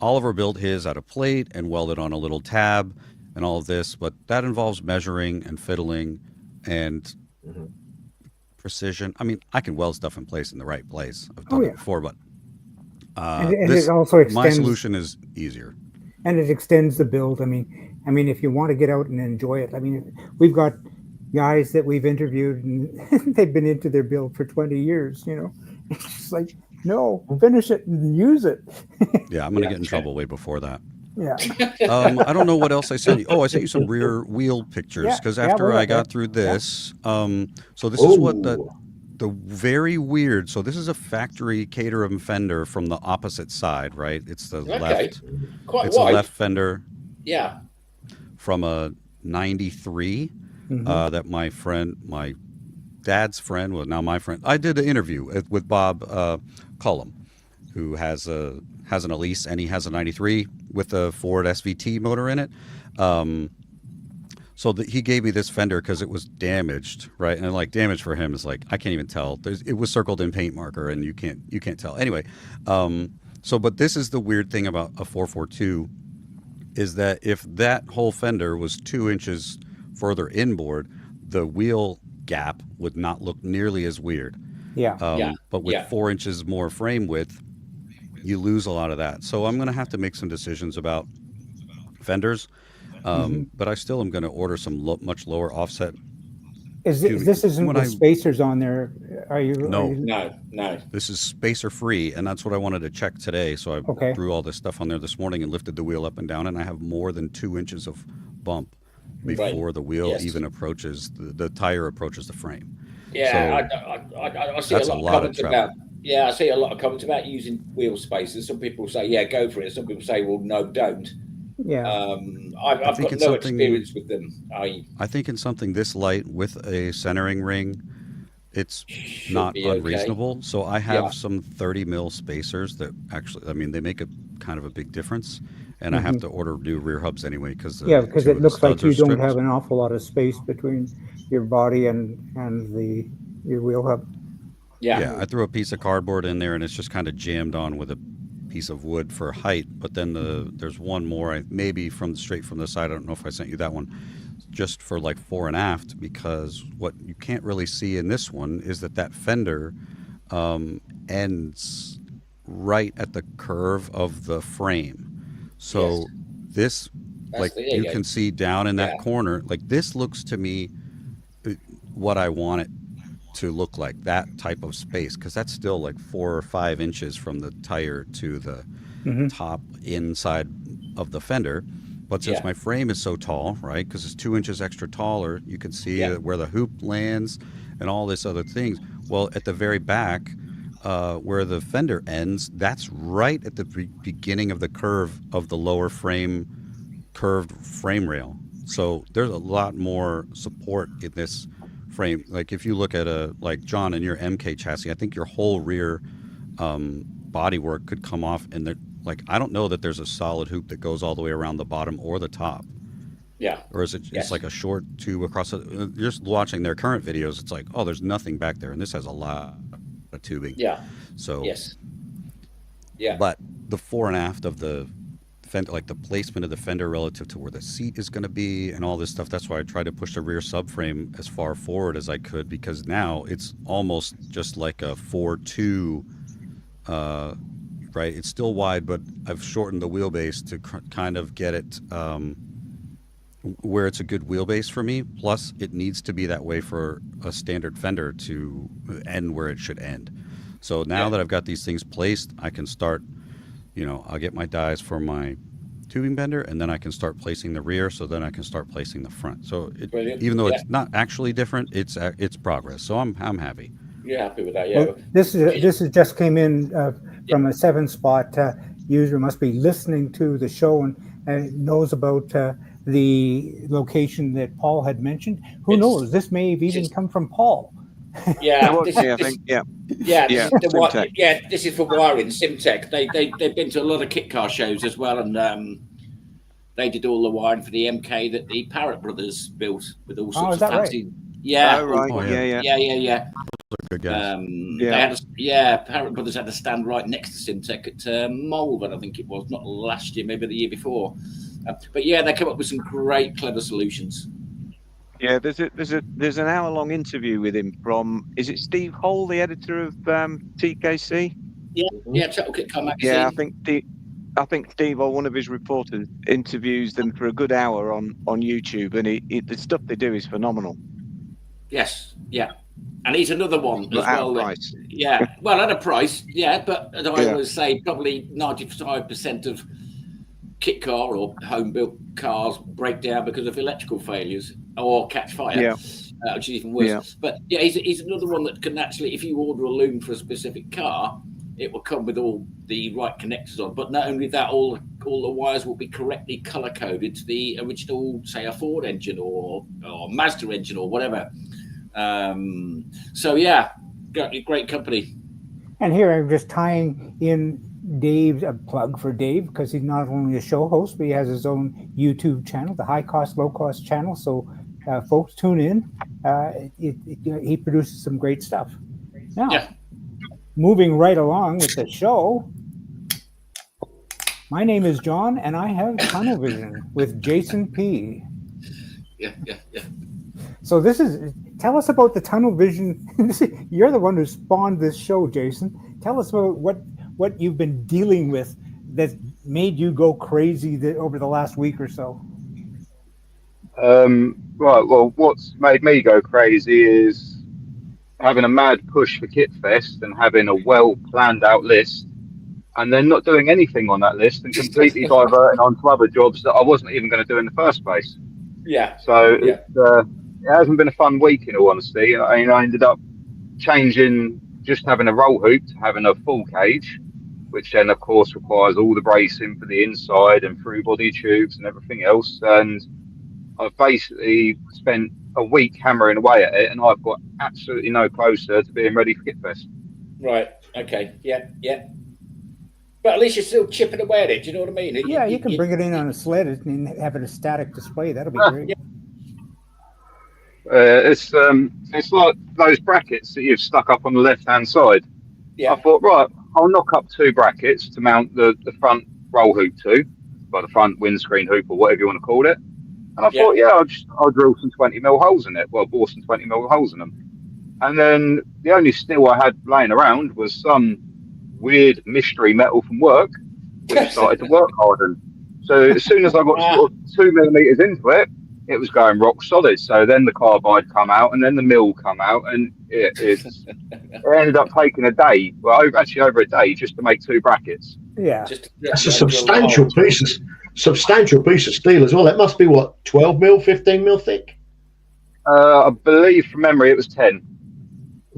Oliver built his out of plate and welded on a little tab and all of this, but that involves measuring and fiddling and precision. I mean, I can weld stuff in place in the right place. I've done it before, but it also extends, my solution is easier. And it extends the build. I mean, if you want to get out and enjoy it, I mean, we've got guys that we've interviewed and they've been into their build for 20 years, It's just like, no, finish it and use it. I'm going to get in trouble way before that. Yeah. I don't know what else I sent you. Oh, I sent you some rear wheel pictures because after I got through this, so this is what the very weird. So this is a factory Caterham fender from the opposite side, right? It's the left. Quite it's wide. a left fender. Yeah. From a 93 that my dad's friend, well, now my friend. I did an interview with Bob Cullum, who has an Elise, and he has a 93 with a Ford SVT motor in it. So he gave me this fender because it was damaged, right? And like damage for him is like, I can't even tell. It was circled in paint marker, and you can't tell. Anyway, So, but this is the weird thing about a 442 is that if that whole fender was 2 inches further inboard, the wheel gap would not look nearly as weird. Yeah. But with 4 inches more frame width, you lose a lot of that. So I'm going to have to make some decisions about fenders. But I still am going to order some much lower offset. This isn't with spacers on there? Are you? No. No. This is spacer free, and that's what I wanted to check today. So I threw all this stuff on there this morning and lifted the wheel up and down, and I have more than 2 inches of bump before the wheel even approaches the tire approaches the frame. Yeah, so I see a lot of comments about. Yeah, I see a lot of comments about using wheel spacers. Some people say, "Yeah, go for it." Some people say, "Well, no, don't." Yeah. I've got no experience with them. I think in something this light with a centering ring, it's not unreasonable. Okay. So I have some 30 mil spacers that actually, I mean, they make a kind of a big difference. And I have to order new rear hubs anyway because because it looks like you don't have an awful lot of space between your body and your wheel hub. Yeah, I threw a piece of cardboard in there and it's just kind of jammed on with a piece of wood for height. But then there's one more, maybe straight from the side. I don't know if I sent you that one, just for like fore and aft, because what you can't really see in this one is that fender ends right at the curve of the frame. So this, like you can see down in that corner, like this looks to me what I want it to look like, that type of space, because that's still like 4 or 5 inches from the tire to the top inside of the fender. But since my frame is so tall, right, because it's 2 inches extra taller, you can see where the hoop lands and all this other things. Well, at the very back, where the fender ends, that's right at the beginning of the curve of the lower frame, curved frame rail. So there's a lot more support in this frame. Like if you look at like John in your MK chassis, I think your whole rear bodywork could come off, and like I don't know that there's a solid hoop that goes all the way around the bottom or the top. Yeah. Or is it it's like a short tube across just watching their current videos, it's like, oh, there's nothing back there, and this has a lot of tubing. Yeah. So yeah. But the fore and aft of the fender, like the placement of the fender relative to where the seat is going to be and all this stuff, that's why I tried to push the rear subframe as far forward as I could, because now it's almost just like a 4.2, right? It's still wide, but I've shortened the wheelbase to kind of get it where it's a good wheelbase for me. Plus, it needs to be that way for a standard fender to end where it should end. So now that I've got these things placed, I can start, I'll get my dies for my tubing bender, and then I can start placing the rear, so then I can start placing the front. So even though it's not actually different, it's progress. So I'm happy. You're happy with that, yeah. Well, this is just came in from a 7-spot user. Must be listening to the show and knows about the location that Paul had mentioned. Who knows? This may have even come from Paul. Yeah, this is for wiring. Simtech. They've been to a lot of kit car shows as well, and they did all the wiring for the MK that the Parrott brothers built with all sorts of fancy. Right? Yeah. Oh, right. Yeah. Good guys. Parrott brothers had a stand right next to Simtech at Malvern, I think it was, not last year, maybe the year before. But yeah, they come up with some great, clever solutions. Yeah, there's an hour-long interview with him from, is it Steve Hole, the editor of TKC? Yeah, Total Kit Car magazine. Yeah, I think Steve or one of his reporters interviews them for a good hour on YouTube, and the stuff they do is phenomenal. Yes, yeah, and he's another one as well. Price. Yeah, well, at a price, yeah, but as I always say, probably 95% of kit car or home built cars break down because of electrical failures or catch fire, which is even worse. Yeah. But yeah, he's another one that can actually, if you order a loom for a specific car, it will come with all the right connectors on. But not only that, all the wires will be correctly color coded to the original, say, a Ford engine or Mazda engine or whatever. So yeah, great company. And here I'm just tying in Dave's a plug for Dave, because he's not only a show host, but he has his own YouTube channel, the High Cost, Low Cost channel. So folks, tune in. He produces some great stuff. Now, moving right along with the show, My name is John, and I have tunnel vision with Jason P. Yeah. So tell us about the tunnel vision. You're the one who spawned this show, Jason. Tell us about what you've been dealing with that made you go crazy over the last week or so. Right. Well, what's made me go crazy is having a mad push for Kitfest and having a well planned out list, and then not doing anything on that list and completely diverting onto other jobs that I wasn't even going to do in the first place. Yeah. So Yeah. it hasn't been a fun week, in all honesty. I ended up changing just having a roll hoop to having a full cage, which then, of course, requires all the bracing for the inside and through body tubes and everything else. And I've basically spent a week hammering away at it, and I've got absolutely no closer to being ready for Kitfest. Right. Okay. Yeah. But at least you're still chipping away at it. Do you know what I mean? Yeah, you can bring it in on a sled and have it a static display. That'll be great. It's like those brackets that you've stuck up on the left-hand side. Yeah. I thought, right, I'll knock up 2 brackets to mount the front roll hoop to, by the front windscreen hoop or whatever you want to call it. And I thought, I'll drill some 20mm holes in it. Well, bore some 20mm holes in them. And then the only steel I had laying around was some weird mystery metal from work, which started to work harden. So as soon as I got sort of 2mm into it, it was going rock solid. So then the carbide come out, and then the mill come out, and it ended up taking a day. Well, actually over a day just to make 2 brackets. Yeah, that's a substantial piece of steel as well. It must be what, 12mm, 15mm thick? I believe from memory it was 10.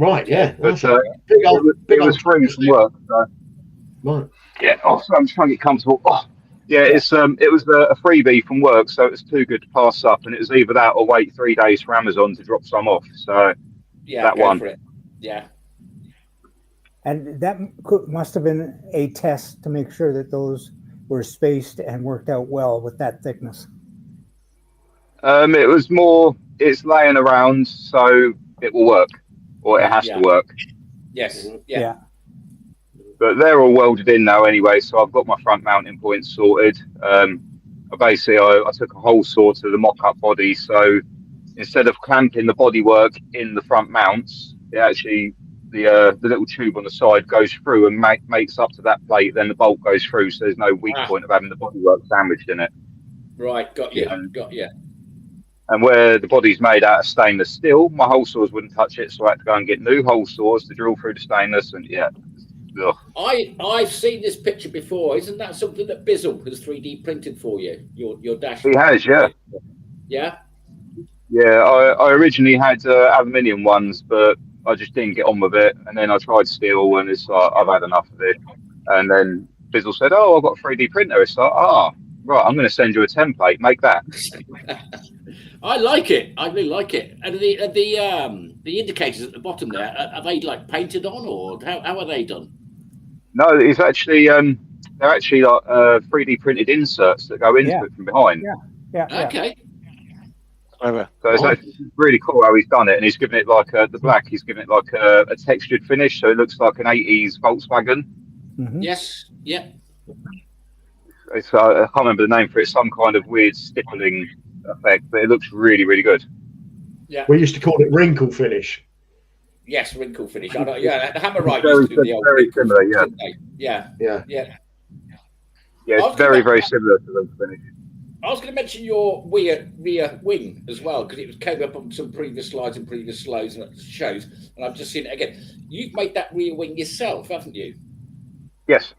Right, yeah. But it was free from work. So. Right. Yeah. Oh, so I'm just trying to get comfortable. Oh, yeah. It was a freebie from work, so it was too good to pass up, and it was either that or wait 3 days for Amazon to drop some off. So that go one. for it. Yeah. And that must have been a test to make sure that those were spaced and worked out well with that thickness. It was more. It's laying around, so it will work, or it has to work. Yes. Yeah. But they're all welded in now anyway, so I've got my front mounting points sorted. I took a hole saw to the mock-up body, so instead of clamping the bodywork in the front mounts, it actually the little tube on the side goes through and makes up to that plate. Then the bolt goes through, so there's no weak point of having the bodywork sandwiched in it. Right, got you. And where the body's made out of stainless steel, my hole saws wouldn't touch it, so I had to go and get new hole saws to drill through the stainless. And I've seen this picture before. Isn't that something that Bizzle has 3D printed for you? Your dash. He has, yeah. Yeah. Yeah, I originally had aluminium ones, but I just didn't get on with it. And then I tried steel, and it's like, I've had enough of it. And then Bizzle said, "Oh, I've got a 3D printer." It's like, right, I'm going to send you a template. Make that. I like it. I really like it. And the indicators at the bottom there, are they like painted on, or how are they done? No, it's actually they're actually like 3D printed inserts that go into it from behind. Yeah. Okay. So it's actually really cool how he's done it, and he's given it like the black. He's given it like a textured finish, so it looks like an '80s Volkswagen. Mm-hmm. Yes. Yeah. It's I can't remember the name for it. Some kind of weird stippling effect, but it looks really, really good. Yeah. We used to call it wrinkle finish. Yes, wrinkle finish. I know. Yeah, Hammerite Very, used to do the old very similar. Yeah. Yeah. Yeah, it's very, very similar to the finish. I was going to mention your rear wing as well, because it came up on some previous slides and previous shows, and I've just seen it again. You've made that rear wing yourself, haven't you? Yes.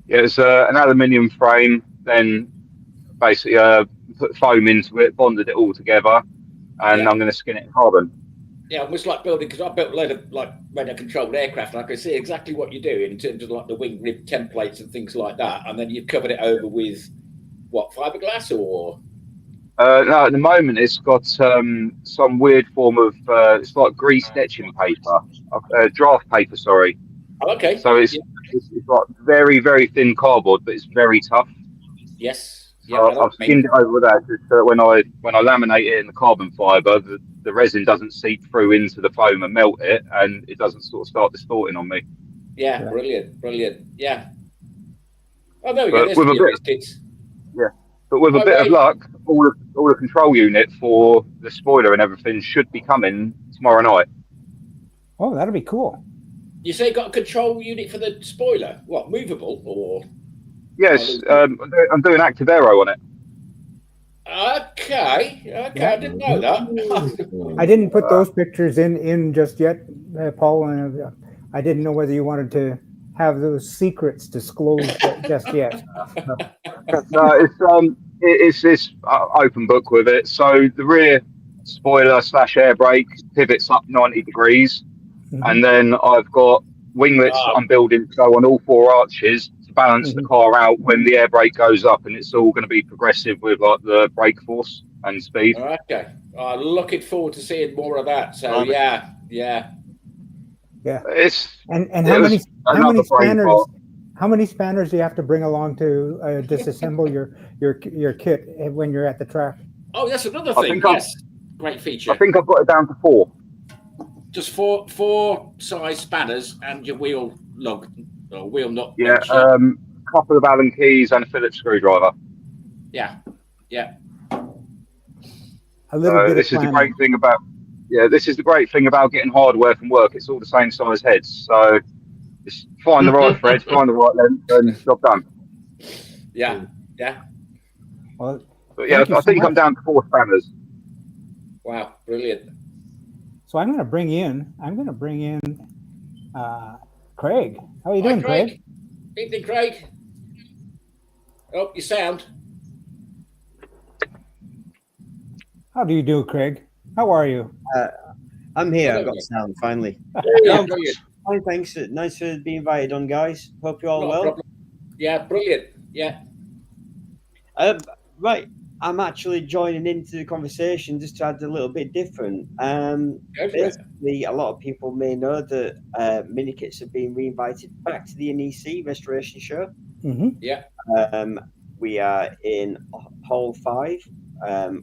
Yeah, it's an aluminium frame, then basically put foam into it, bonded it all together, and I'm going to skin it in carbon. Yeah, almost like building, because I built a load of like radar-controlled aircraft, and I can see exactly what you're doing in terms of like the wing rib templates and things like that. And then you've covered it over with what, fiberglass or? No, at the moment it's got some weird form of it's like grease etching paper, draft paper. Sorry. Oh, okay. So it's like very, very thin cardboard, but it's very tough. Yes. So I've skinned it over with that. Just, when I laminate it in the carbon fiber, the resin doesn't seep through into the foam and melt it, and it doesn't sort of start distorting on me. Yeah, brilliant. Yeah. Oh, there we go. But There's with the a bit, biscuits. but with a Oh, bit of wait. luck, all the control unit for the spoiler and everything should be coming tomorrow night. Oh, that'll be cool. You say you got a control unit for the spoiler? What, movable or? Yes, I'm doing active aero on it. Okay, Yeah. I didn't know that. I didn't put those pictures in just yet, Paul. I didn't know whether you wanted to have those secrets disclosed just yet. No, it's open book with it. So the rear spoiler / air brake pivots up 90 degrees, and then I've got winglets that I'm building to go on all 4 arches to balance the car out when the air brake goes up, and it's all going to be progressive with like the brake force and speed. Okay, I'm looking forward to seeing more of that. So yeah. It's and how many spanners do you have to bring along to disassemble your kit when you're at the track? Oh, that's another thing. Yes, great feature. I think I've got it down to 4. Just four size spanners and your wheel lug or wheel nut. Yeah, couple of Allen keys and a Phillips screwdriver. Yeah. A little bit. This is the great thing about. Yeah, this is the great thing about getting hardware from work. It's all the same size heads, so just find the right thread, find the right length, and job done. Yeah. Well, but yeah, I think I'm down to 4 spanners. Wow, brilliant. So I'm going to bring in Craig. How are you doing, Craig? Evening, Craig. Oh, you sound. How do you do, Craig? How are you? I'm here. I've got sound finally. Fine, thanks. Nice to be invited on, guys. Hope you're all well. Yeah, brilliant. Yeah. Right. I'm actually joining into the conversation just to add a little bit different. Basically, a lot of people may know that mini kits have been reinvited back to the NEC Restoration Show. Yeah. We are in Hall 5.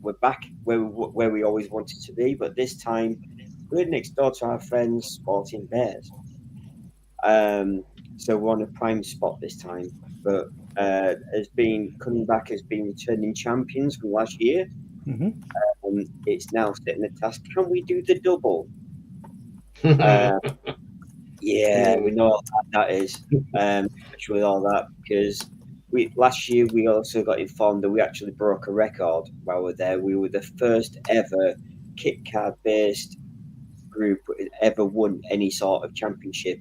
We're back where we always wanted to be, but this time we're next door to our friends Sporting Bears. So we're on a prime spot this time, but has been coming back as being returning champions from last year. It's now setting the task. Can we do the double? Yeah, we know how hard that is, especially with all that, because last year we also got informed that we actually broke a record while we're there. We were the first ever kit card based group that ever won any sort of championship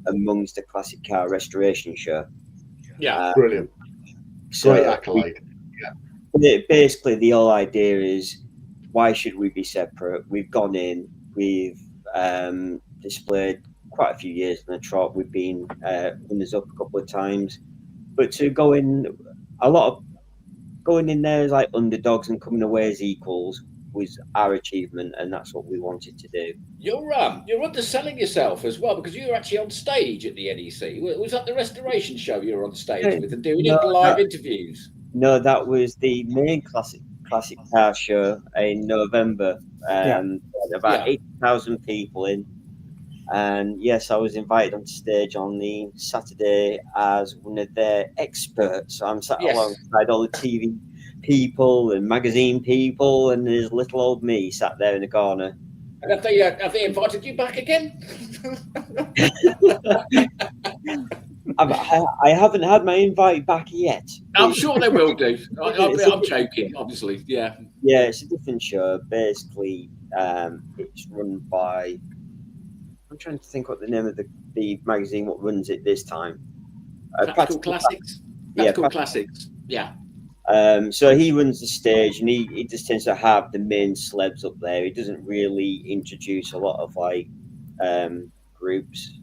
amongst the classic car restoration show. Yeah, brilliant. So great accolade. Basically, the whole idea is, why should we be separate? We've gone in, we've displayed quite a few years in the trot. We've been runners up a couple of times, but to go in, going in there as like underdogs and coming away as equals was our achievement, and that's what we wanted to do. You're underselling yourself as well, because you were actually on stage at the NEC. Was that the restoration show you were on stage with and doing live interviews? No, that was the main classic car show in November. About 8,000 people in. And yes, I was invited on stage on the Saturday as one of their experts. So I'm sat alongside all the TV people and magazine people, and there's little old me sat there in the corner. And have they invited you back again? I haven't had my invite back yet. I'm sure they will do. I'm joking, obviously. Yeah. Yeah, it's a different show. Basically, it's run by. I'm trying to think what the name of the magazine what runs it this time. Practical Classics. Practical Classics. Yeah. So he runs the stage, and he just tends to have the main celebs up there. He doesn't really introduce a lot of like groups,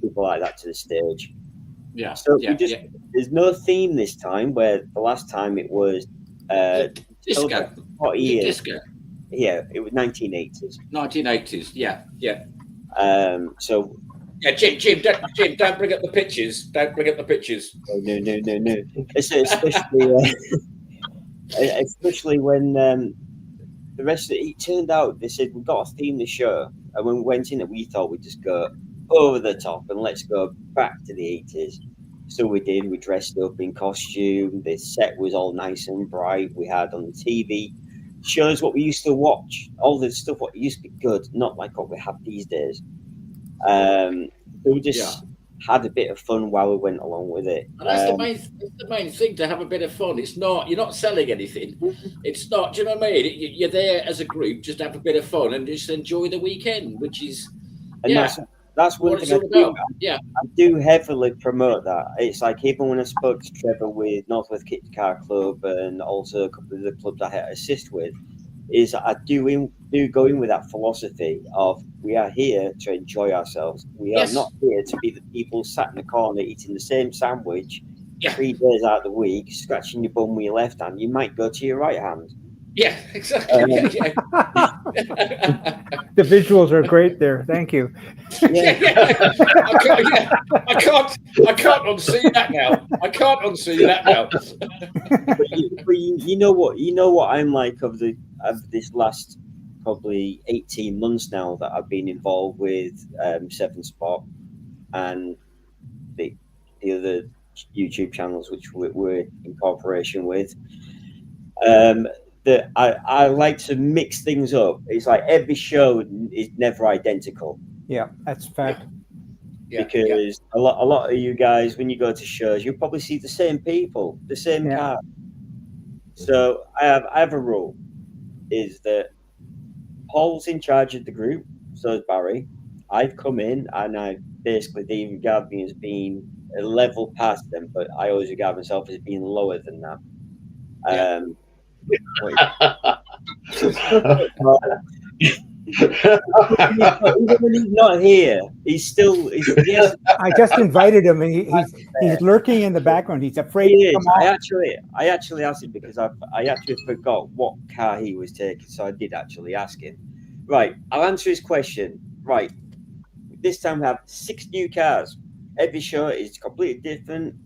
people like that to the stage. Yeah. So there's no theme this time, where the last time it was disco. 40 years. Disco. Yeah, it was 1980s. 1980s. Yeah. So. Yeah, Jim, don't bring up the pictures. Don't bring up the pictures. Oh, no. Especially when the rest of it turned out, they said, we've got to theme the show. And when we went in, we thought we'd just go over the top and let's go back to the 80s. So we did. We dressed up in costume. The set was all nice and bright. We had on the TV shows what we used to watch. All the stuff what used to be good, not like what we have these days. So we just had a bit of fun while we went along with it. And that's the main thing, to have a bit of fun. It's not, you're not selling anything. It's not, do you know what I mean? You're there as a group, just have a bit of fun and just enjoy the weekend, which is, that's one thing I do heavily promote that. It's like, even when I spoke to Trevor with Northwest Kit Car Club and also a couple of the clubs I had to assist with, is I do go in with that philosophy of, we are here to enjoy ourselves. We are not here to be the people sat in the corner eating the same sandwich 3 days out of the week, scratching your bum with your left hand. You might go to your right hand. Yeah, exactly. The visuals are great there. Thank you. I can't unsee that now. I can't unsee that now. But you know what I'm like of this last probably 18 months now that I've been involved with Seven Spot and the other YouTube channels which we're in cooperation with. That I like to mix things up. It's like every show is never identical. Yeah, that's a fact. Because a lot of you guys, when you go to shows, you'll probably see the same people, the same car. So I have a rule, is that Paul's in charge of the group, so is Barry. I've come in and I basically regard me as being a level past them, but I always regard myself as being lower than that. Even when he's not here, he's still. I just invited him, and he's lurking in the background. He's afraid to come on. I actually asked him because I actually forgot what car he was taking, so I did actually ask him. Right, I'll answer his question. Right, this time we have 6 new cars. Every show is completely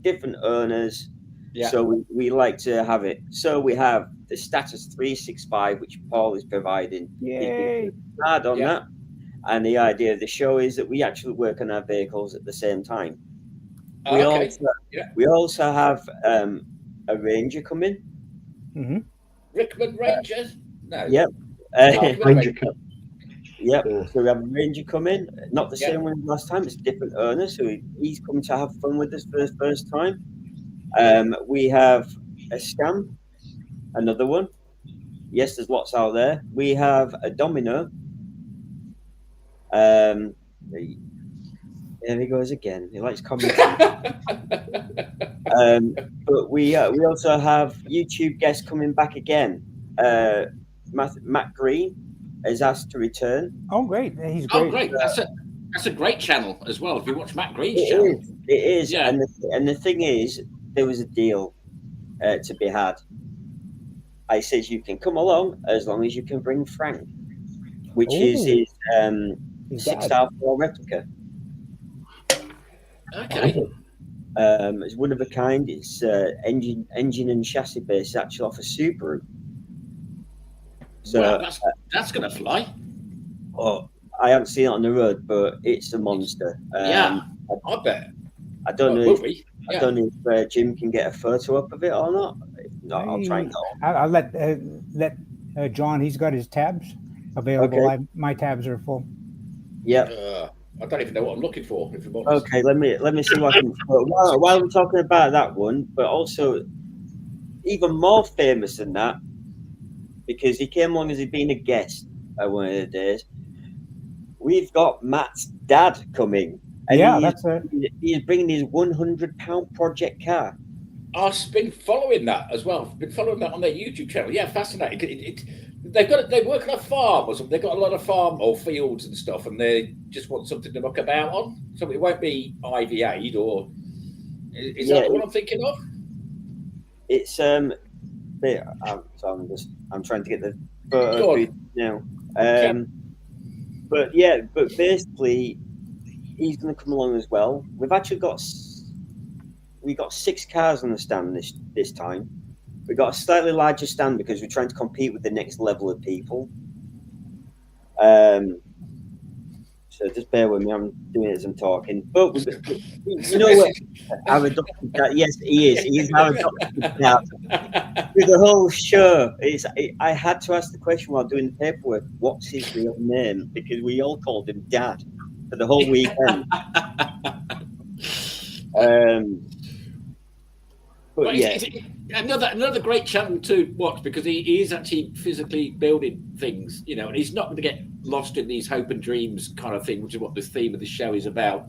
different owners. Yeah. So we like to have it. So we have the Status 365, which Paul is providing. Yay! Hard on that. And the idea of the show is that we actually work on our vehicles at the same time. We also have a Ranger coming. Mm-hmm. Rickman Rangers? No. Yep. Ranger. Yep. So we have a Ranger coming. Not the same one as last time. It's a different owner. So he's coming to have fun with us for the first time. We have a Scam, another one. Yes, there's lots out there. We have a Domino. There he goes again. He likes commenting. But we also have YouTube guests coming back again. Matt Green has asked to return. Oh, great! He's great. Oh, great! That's a great channel as well. If you watch Matt Green's channel, it is. Yeah. And the thing is, there was a deal to be had. I said you can come along as long as you can bring Frank, which is his 6R4 replica. Okay. It's one of a kind. It's engine and chassis based, actually off a Subaru. So that's gonna fly. Oh, I haven't seen it on the road, but it's a monster. I bet. I don't know. I don't know if Jim can get a photo up of it or not. If not, I'll try and go. I'll let John. He's got his tabs available. Okay. My tabs are full. Yep. I don't even know what I'm looking for. If you're okay, let me see what I can. While we're talking about that one, but also even more famous than that, because he came on as he'd been a guest one of the days. We've got Matt's dad coming. And he's bringing his £100 project car. I've been following that as well. I've been following that on their YouTube channel. Yeah, fascinating. They work on a farm or something. They've got a lot of farm or fields and stuff, and they just want something to muck about on. So it won't be IVA'd or is that what I'm thinking of? It's I'm trying to get the photo now. But basically, he's going to come along as well. We've actually got 6 cars on the stand this time. We've got a slightly larger stand because we're trying to compete with the next level of people. So just bear with me. I'm doing it as I'm talking. But you know what? Our adopted dad. Yes, he is. He is our adopted dad. Through the whole show, I had to ask the question while doing the paperwork. What's his real name? Because we all called him Dad for the whole weekend. But yeah, it's another great channel to watch because he is actually physically building things, you know, and he's not going to get lost in these hope and dreams kind of thing, which is what the theme of the show is about.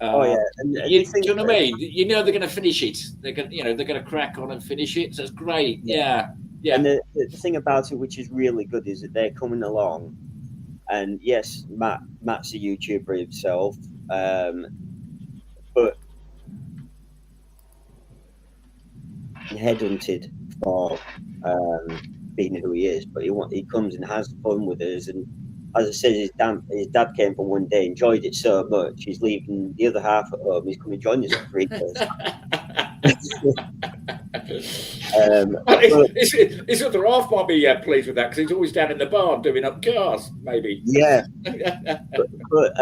Oh yeah, do you know what I mean? You know they're going to finish it. They're going, they're going to crack on and finish it. So it's great. Yeah. And the thing about it, which is really good, is that they're coming along. And yes, Matt's a YouTuber himself, but headhunted for being who he is. But he comes and has fun with us. And as I said, his dad came for one day, enjoyed it so much, he's leaving the other half at home. He's coming to join us for 3 days. His other half might be pleased with that because he's always down in the barn doing up cars, maybe. Yeah, but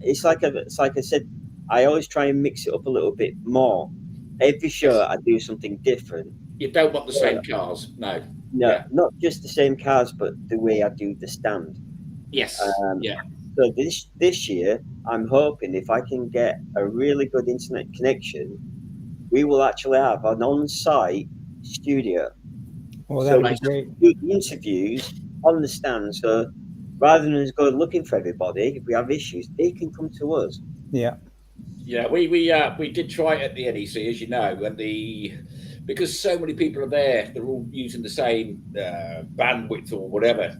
it's like I said, I always try and mix it up a little bit more. Every show I do something different. You don't want the same cars, no. No, not just the same cars, but the way I do the stand. Yes. So this year, I'm hoping if I can get a really good internet connection, we will actually have an on-site studio. Oh, that would be great. Do interviews on the stand. So rather than us go looking for everybody, if we have issues, they can come to us. Yeah. Yeah, we did try it at the NEC, as you know, and because so many people are there, they're all using the same bandwidth or whatever.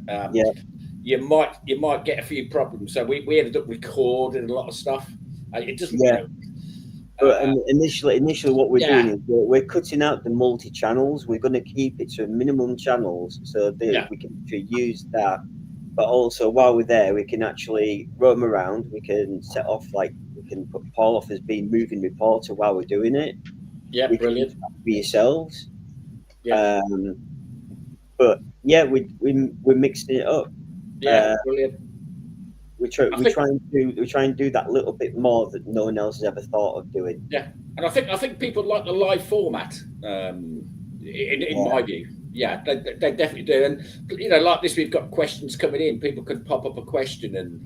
You might get a few problems. So we ended up recording a lot of stuff. It doesn't. Yeah. But initially, what we're doing is we're cutting out the multi-channels. We're going to keep it to minimum channels so that we can use that. But also, while we're there, we can actually roam around. We can set off, we can put Paul off as being moving reporter while we're doing it. Yeah, brilliant. Be yourselves. Yeah. But yeah, we're mixing it up. Yeah, brilliant. We try and do that little bit more that no one else has ever thought of doing. Yeah, and I think people like the live format. In my view, they definitely do. And like this, we've got questions coming in. People can pop up a question, and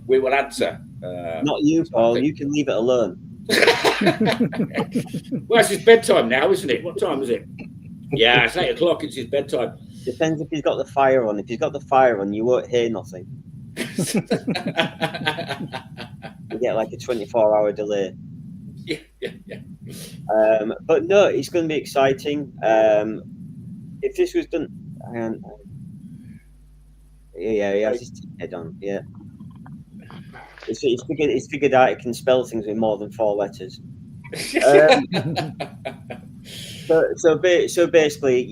we will answer. Not you, Paul. You can leave it alone. Well, it's his bedtime now, isn't it? What time is it? Yeah, it's 8 o'clock. It's his bedtime. Depends if he's got the fire on. If he's got the fire on, you won't hear nothing. You get like a 24-hour delay. Yeah. But no, it's going to be exciting. If this was done, he has his head on. Yeah, it's figured out it can spell things with more than 4 letters. So basically,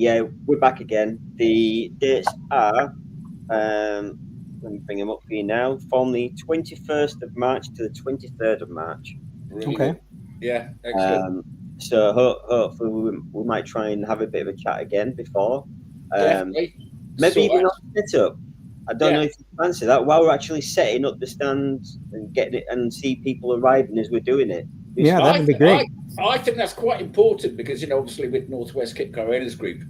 we're back again. The dates are. Let me bring them up for you now. From the 21st of March to the 23rd of March. Really okay. Good. Yeah, excellent. So hopefully we might try and have a bit of a chat again before. Maybe even on set up. I don't know if you fancy that while we're actually setting up the stands and getting it and see people arriving as we're doing it. Yeah, that would be great. I think that's quite important because obviously with Northwest Kit Car Owners Group,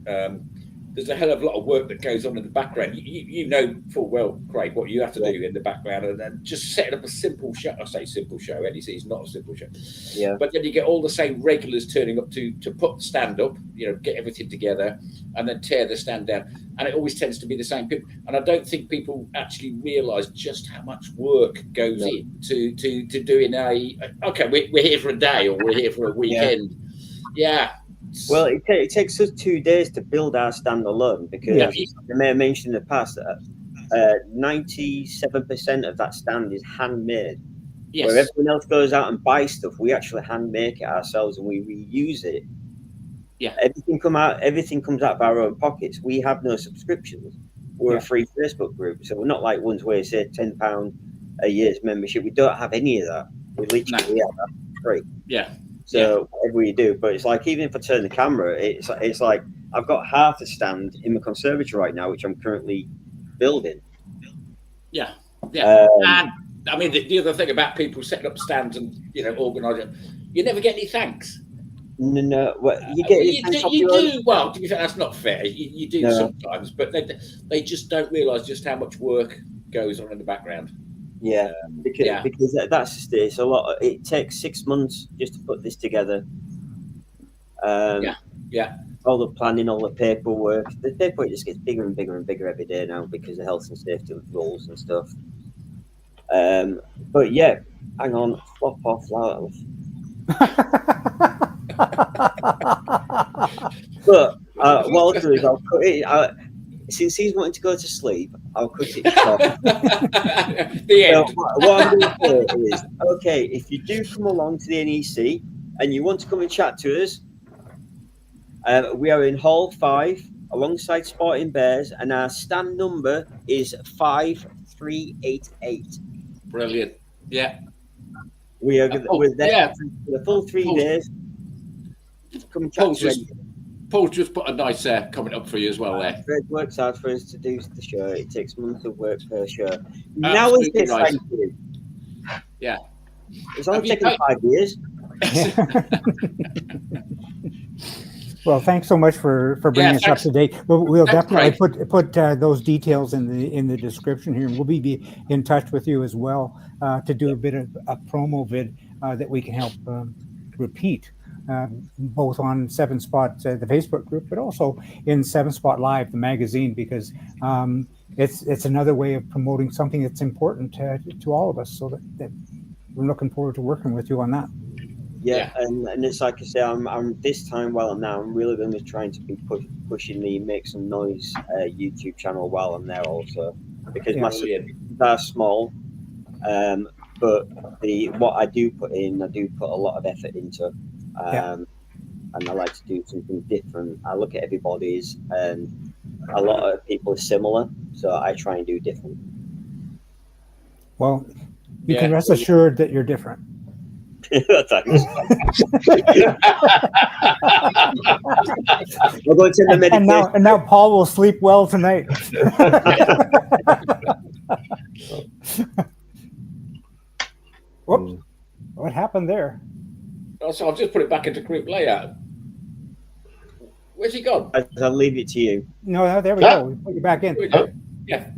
there's a hell of a lot of work that goes on in the background. You know full well, Craig, what you have to do in the background, and then just setting up a simple show. I say simple show. NEC is not a simple show. Yeah. But then you get all the same regulars turning up to put the stand up, get everything together, and then tear the stand down. And it always tends to be the same people. And I don't think people actually realise just how much work goes into doing we're here for a day or we're here for a weekend. Yeah. Well, it takes us 2 days to build our stand alone because I may have mentioned in the past that 97% of that stand is handmade. Yes. Where everyone else goes out and buys stuff, we actually hand make it ourselves and we reuse it. Yeah. Everything comes out of our own pockets. We have no subscriptions. We're a free Facebook group, so we're not like ones where you say £10 a year's membership. We don't have any of that. We literally have that free. Yeah. So whatever you do, but it's like even if I turn the camera, it's like I've got half a stand in my conservatory right now, which I'm currently building. Yeah. I mean, the other thing about people setting up stands and organising, you never get any thanks. No, well, you get you do. Well, to be fair, that's not fair. You do sometimes, but they just don't realise just how much work goes on in the background. Yeah, because that's just it. It's a lot. It takes 6 months just to put this together. Yeah. All the planning, all the paperwork. The paperwork just gets bigger and bigger and bigger every day now because of health and safety rules and stuff. But yeah, hang on, flop off. But what I'll do is I'll cut it. Since he's wanting to go to sleep, I'll cut it short. The end. So what I'm going to say is, okay, if you do come along to the NEC and you want to come and chat to us, we are in Hall 5 alongside Sporting Bears, and our stand number is 5388. Brilliant. Yeah. We're there for the full 3 days. Come chat to us. Paul's just put a nice comment up for you as well there. It works hard for us to do the show. It takes months of work per show. Now is this, thank you. Yeah. It's only taken 5 years. Well, thanks so much for bringing us up to date. We'll definitely put those details in the description here, and we'll be in touch with you as well to do a bit of a promo vid that we can help repeat, both on 7 Spot, the Facebook group, but also in 7 Spot Live, the magazine, because it's another way of promoting something that's important to all of us. So that we're looking forward to working with you on that. Yeah, and it's like I say, I'm this time while I'm now, I'm really going to be trying to be pushing the Make Some Noise YouTube channel while I'm there also, because my subscriptions are small, but what I do put a lot of effort into, and I like to do something different. I look at everybody's, and a lot of people are similar, so I try and do different. Well, you can rest assured that you're different. Thanks. We'll go to the meditation. And now Paul will sleep well tonight. Whoops. What happened there? Oh, so I've just put it back into group layout. Where's he gone? I'll leave it to you. No, there we go. We put you back in. Yeah.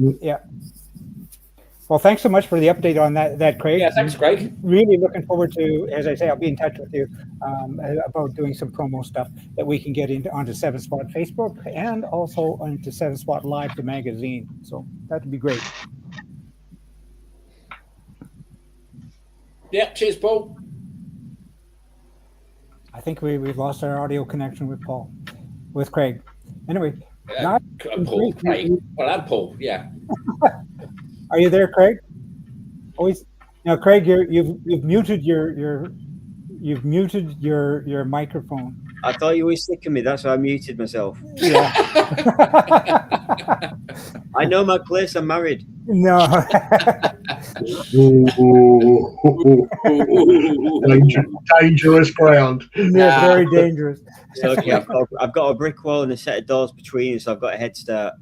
Well, thanks so much for the update on that, Craig. Yeah, thanks, Craig. Really looking forward to, as I say, I'll be in touch with you about doing some promo stuff that we can get onto 7 Spot Facebook and also onto 7 Spot Live, the magazine. So that would be great. Yeah, cheers, Paul. I think we've lost our audio connection with Craig. Anyway, Paul, Craig. Well, I'm Paul. Yeah. Are you there, Craig? Always. Now, Craig, you've muted your microphone. I thought you were sick of me. That's why I muted myself. Yeah. I know my place. I'm married. No. Dangerous ground. Yeah, very dangerous. So, okay, I've got a brick wall and a set of doors between us, so I've got a head start.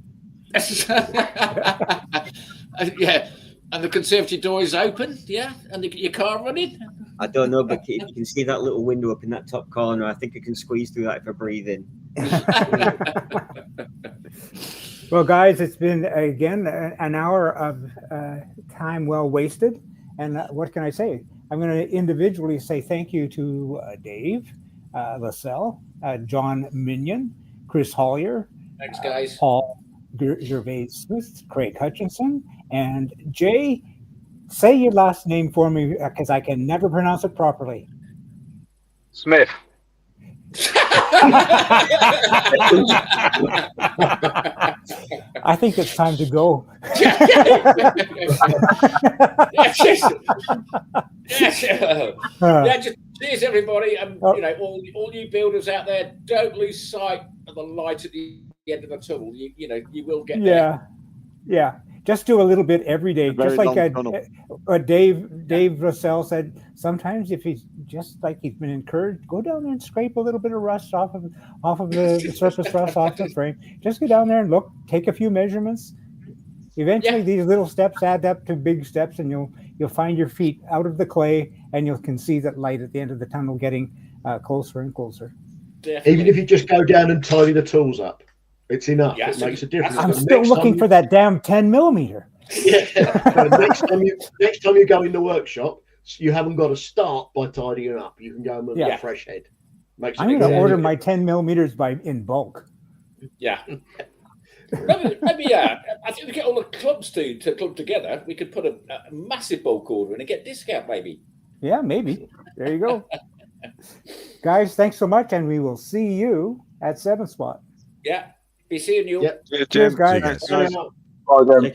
Yeah, and the Conservative door is open, yeah, and your car running. I don't know, but if you can see that little window up in that top corner, I think I can squeeze through that if I breathe in. Well, guys, it's been again an hour of time well wasted, and what can I say? I'm going to individually say thank you to Dave Lascelles, John Minion, Chris Hollier, thanks, guys, Paul Gervais Smith, Craig Hutchinson, and Jay. Say your last name for me because I can never pronounce it properly. Smith. I think it's time to go. Yeah, just cheers, everybody, and all you builders out there, don't lose sight of the light at the end of the tunnel. You will get there. Yeah. Just do a little bit every day, just like Dave Russell said. Sometimes, if he's just like he's been encouraged, go down there and scrape a little bit of rust off of the surface rust off the frame. Just go down there and look, take a few measurements, Eventually, these little steps add up to big steps, and you'll find your feet out of the clay, and you can see that light at the end of the tunnel getting closer and closer. Definitely. Even if you just go down and tidy the tools up, it's enough. It makes a difference. I'm still looking for that damn 10 millimeter. Yeah. So next time you go in the workshop, you haven't got to start by tidying up. You can go in with a fresh head. I'm going to order my 10 millimeters in bulk. Yeah. Maybe I think we get all the clubs to club together. We could put a massive bulk order in and get discount, maybe. Yeah, maybe. There you go. Guys, thanks so much, and we will see you at 7 Spot. Yeah. Be seeing you. Yep. Cheers, guys. Bye then.